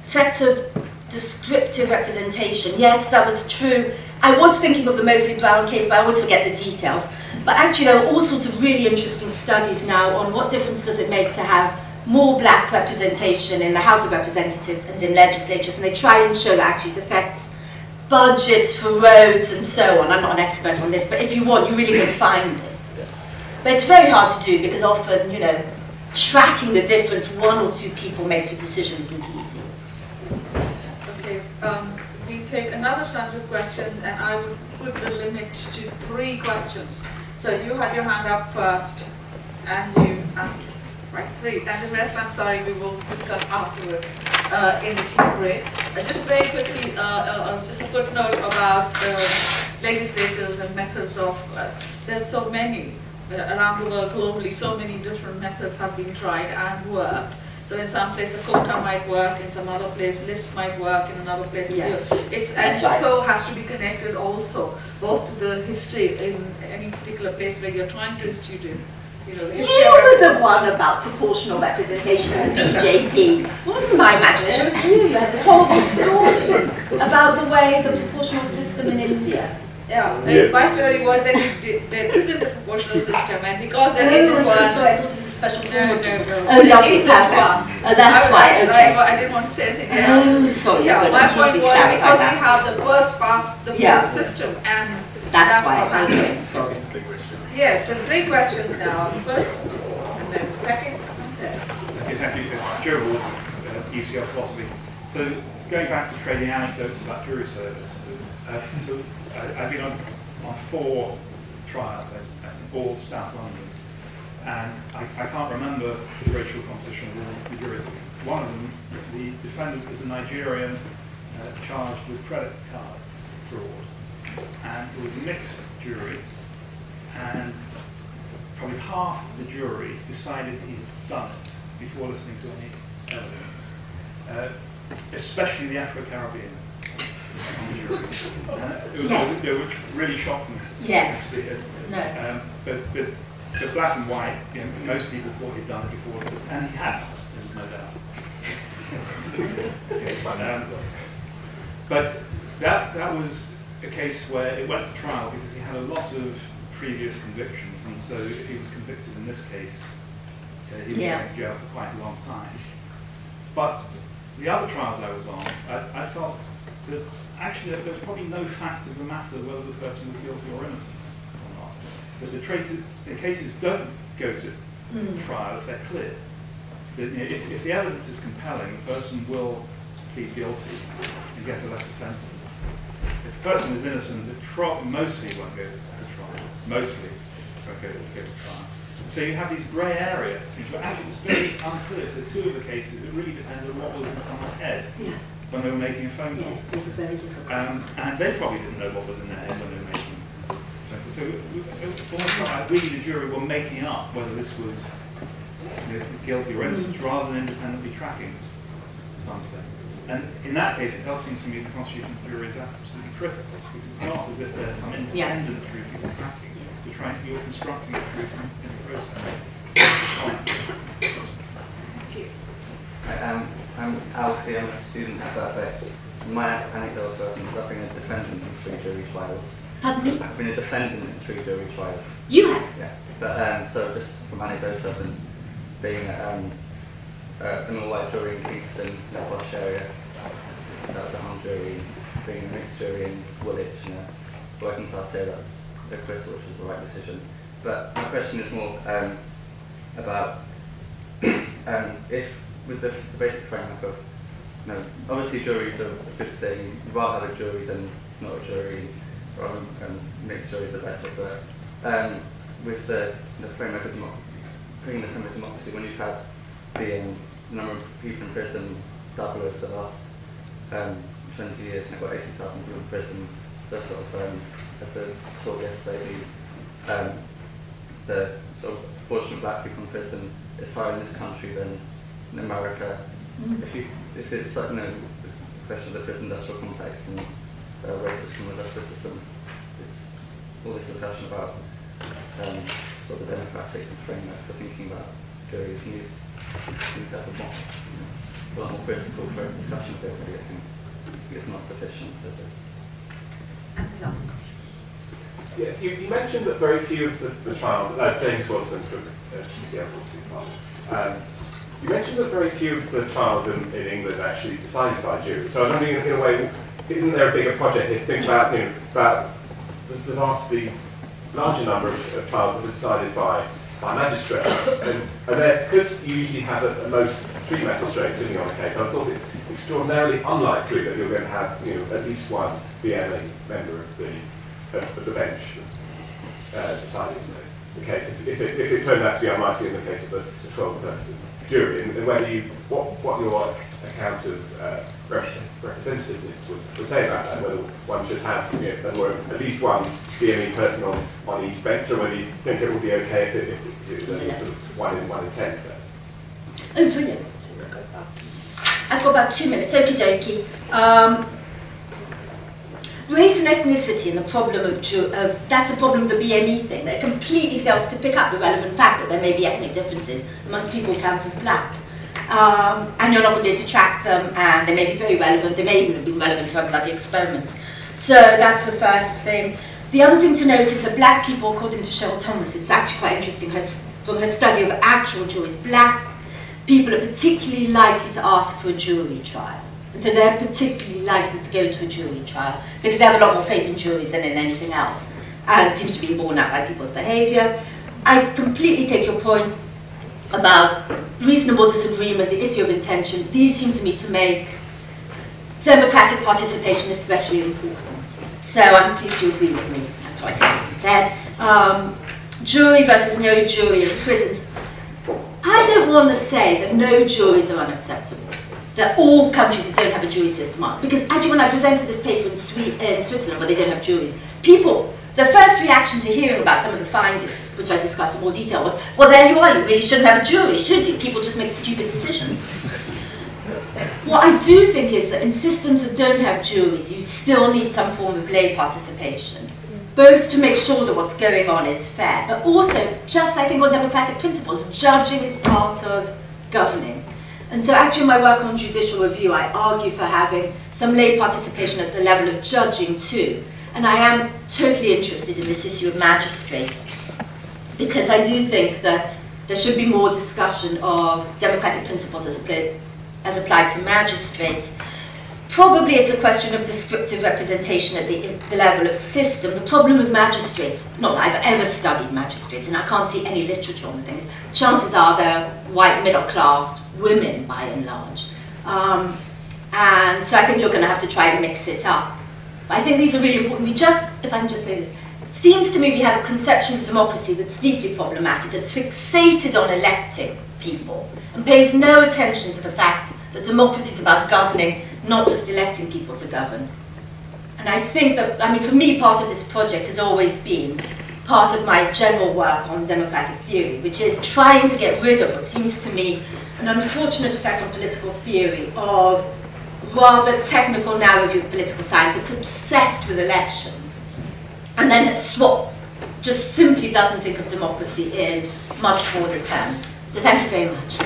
Effects of descriptive representation. Yes, that was true. I was thinking of the Moseley Brown case, but I always forget the details. But actually, there are all sorts of really interesting studies now on what difference does it make to have more black representation in the House of Representatives and in legislatures, and they try and show that actually it affects budgets for roads and so on. I'm not an expert on this, but if you want, you really can find this. But it's very hard to do because often, you know, tracking the difference one or two people make the decision isn't easy. Okay, we take another round of questions, and I would put the limit to 3 questions. So you had your hand up first, and you, right, 3. And the rest, I'm sorry, we will discuss afterwards in the tea break. Just very quickly, just a footnote about legislators and methods of, there's so many around the world globally, so many different methods have been tried and worked. So in some place a quota might work, in some other place list might work, in another place so has to be connected also both to the history in any particular place where you're trying to institute. You know, the one about proportional representation and BJP. It wasn't my imagination, it was you. You had this horrible story about the way the proportional system in India. Yeah. My story was that there isn't a proportional system, and because there isn't one. So I thought it was a special form. No. Oh, lovely, perfect. Oh, that's why. Okay. I didn't want to say anything else. Oh, sorry. Yeah, my point was because we have the first pass, the first system, and that's why. Okay, sorry. Yes, so 3 questions now. First, and then second, and third. Okay, thank you. Joe Wolf, UCL Philosophy. So, going back to trading anecdotes about jury service, I've been on 4 trials, I think all South London, and I can't remember the racial composition of the jury. One of them, the defendant was a Nigerian charged with credit card fraud, and it was a mixed jury, and probably half the jury decided he'd done it before listening to any evidence, especially the Afro-Caribbeans on the jury. They were really shocking. Yes. No. But black and white, most people thought he'd done it before this, and he had, there's no doubt. But that was a case where it went to trial because he had a lot of previous convictions, and so if he was convicted in this case, he would go to jail for quite a long time. But the other trials I was on, I felt that actually there was probably no fact of the matter whether the person was guilty or innocent or not. But the cases don't go to trial if they're clear. If the evidence is compelling, the person will plead guilty and get a lesser sentence. If the person is innocent, it mostly won't go to trial. Mostly won't go to trial. So you have these grey areas, which were actually very unclear. So 2 of the cases, it really depended on what was in someone's head when they were making a phone call. Yes, these are very difficult. And they probably didn't know what was in their head when they were making a phone call. So it was almost like we, the jury, were making up whether this was guilty or innocent, rather than independently tracking something. And in that case, it does seem to me the constitution of the jury is absolutely critical, because it's not as if there's some independent truth you're tracking. You're constructing the truth in the process. Thank you. I'm Alfie, I'm a student at Birkbeck. My anecdote is I've been suffering a defendant in 3 jury trials. Pardon me? I've been a defendant in 3 jury trials. You have? Yeah. But so just from anecdotal evidence, being an all-white jury in Kingston, in the posh area, that was a hung jury. Being a mixed jury in Woolwich, in a working class area, that's acquittal, which was the right decision. But my question is more about if, with the basic framework of, obviously juries are a good thing. You'd rather have a jury than not a jury, rather than mixed juries are better. But with the framework of democracy, when you've had the number of people in prison double over the last 20 years, and I've got 80,000 people in prison, the sort of as I saw yesterday, the sort of proportion of black people in prison is higher in this country than in America. If it's the question of the prison industrial complex and racist criminal justice system, it's all this discussion about sort of the democratic framework for thinking about juries needs to have a lot more critical for a discussion of it. I think it's not sufficient to this. Yeah, you mentioned that very few of the trials, James Watson from UCL Philosophy, you mentioned that very few of the trials in England are actually decided by juries. So I was wondering, in a way, isn't there a bigger project here to think about, about the vastly larger number of trials that are decided by magistrates, and because you usually have at most 3 magistrates sitting on a case, I thought it's extraordinarily unlikely that you're going to have at least one BMA member of the of the bench deciding the case. If it turned out to be unlikely in the case of the 12-person jury, and whether what your account of representativeness would say about that, whether one should have at least one DME person on each bench, or whether you think it would be okay if it was sort of 1 in 10. So. Oh, brilliant. I've got about 2 minutes. Okie dokie. Race and ethnicity and the problem of that's a problem of the BME thing that completely fails to pick up the relevant fact that there may be ethnic differences amongst people who count as black. And you're not going to be able to track them, and they may be very relevant, they may even have been relevant to our bloody experiments. So that's the first thing. The other thing to note is that black people, according to Cheryl Thomas, it's actually quite interesting, from her study of actual juries, black people are particularly likely to ask for a jury trial. And so they're particularly likely to go to a jury trial because they have a lot more faith in juries than in anything else. And it seems to be borne out by people's behaviour. I completely take your point about reasonable disagreement, the issue of intention. These seem to me to make democratic participation especially important. So I'm pleased you agree with me. That's what I take what you said. Jury versus no jury in prisons. I don't want to say that no juries are unacceptable, that all countries that don't have a jury system are. Because actually when I presented this paper in Switzerland where they don't have juries, the first reaction to hearing about some of the findings, which I discussed in more detail, was, well, there you are, you really shouldn't have a jury, should you? People just make stupid decisions. What I do think is that in systems that don't have juries, you still need some form of lay participation, both to make sure that what's going on is fair, but also, just I think on democratic principles, judging is part of governing. And so actually in my work on judicial review, I argue for having some lay participation at the level of judging too. And I am totally interested in this issue of magistrates, because I do think that there should be more discussion of democratic principles as applied to magistrates. Probably it's a question of descriptive representation at the level of system. The problem with magistrates, not that I've ever studied magistrates, and I can't see any literature on things, chances are they're white middle class women by and large. And so I think you're going to have to try and mix it up. But I think these are really important. If I can just say this, it seems to me we have a conception of democracy that's deeply problematic, that's fixated on electing people, and pays no attention to the fact that democracy is about governing, not just electing people to govern. And I think that, for me, part of this project has always been part of my general work on democratic theory, which is trying to get rid of what seems to me an unfortunate effect on political theory of rather technical narrow view of political science. It's obsessed with elections. And then just simply doesn't think of democracy in much broader terms. So thank you very much.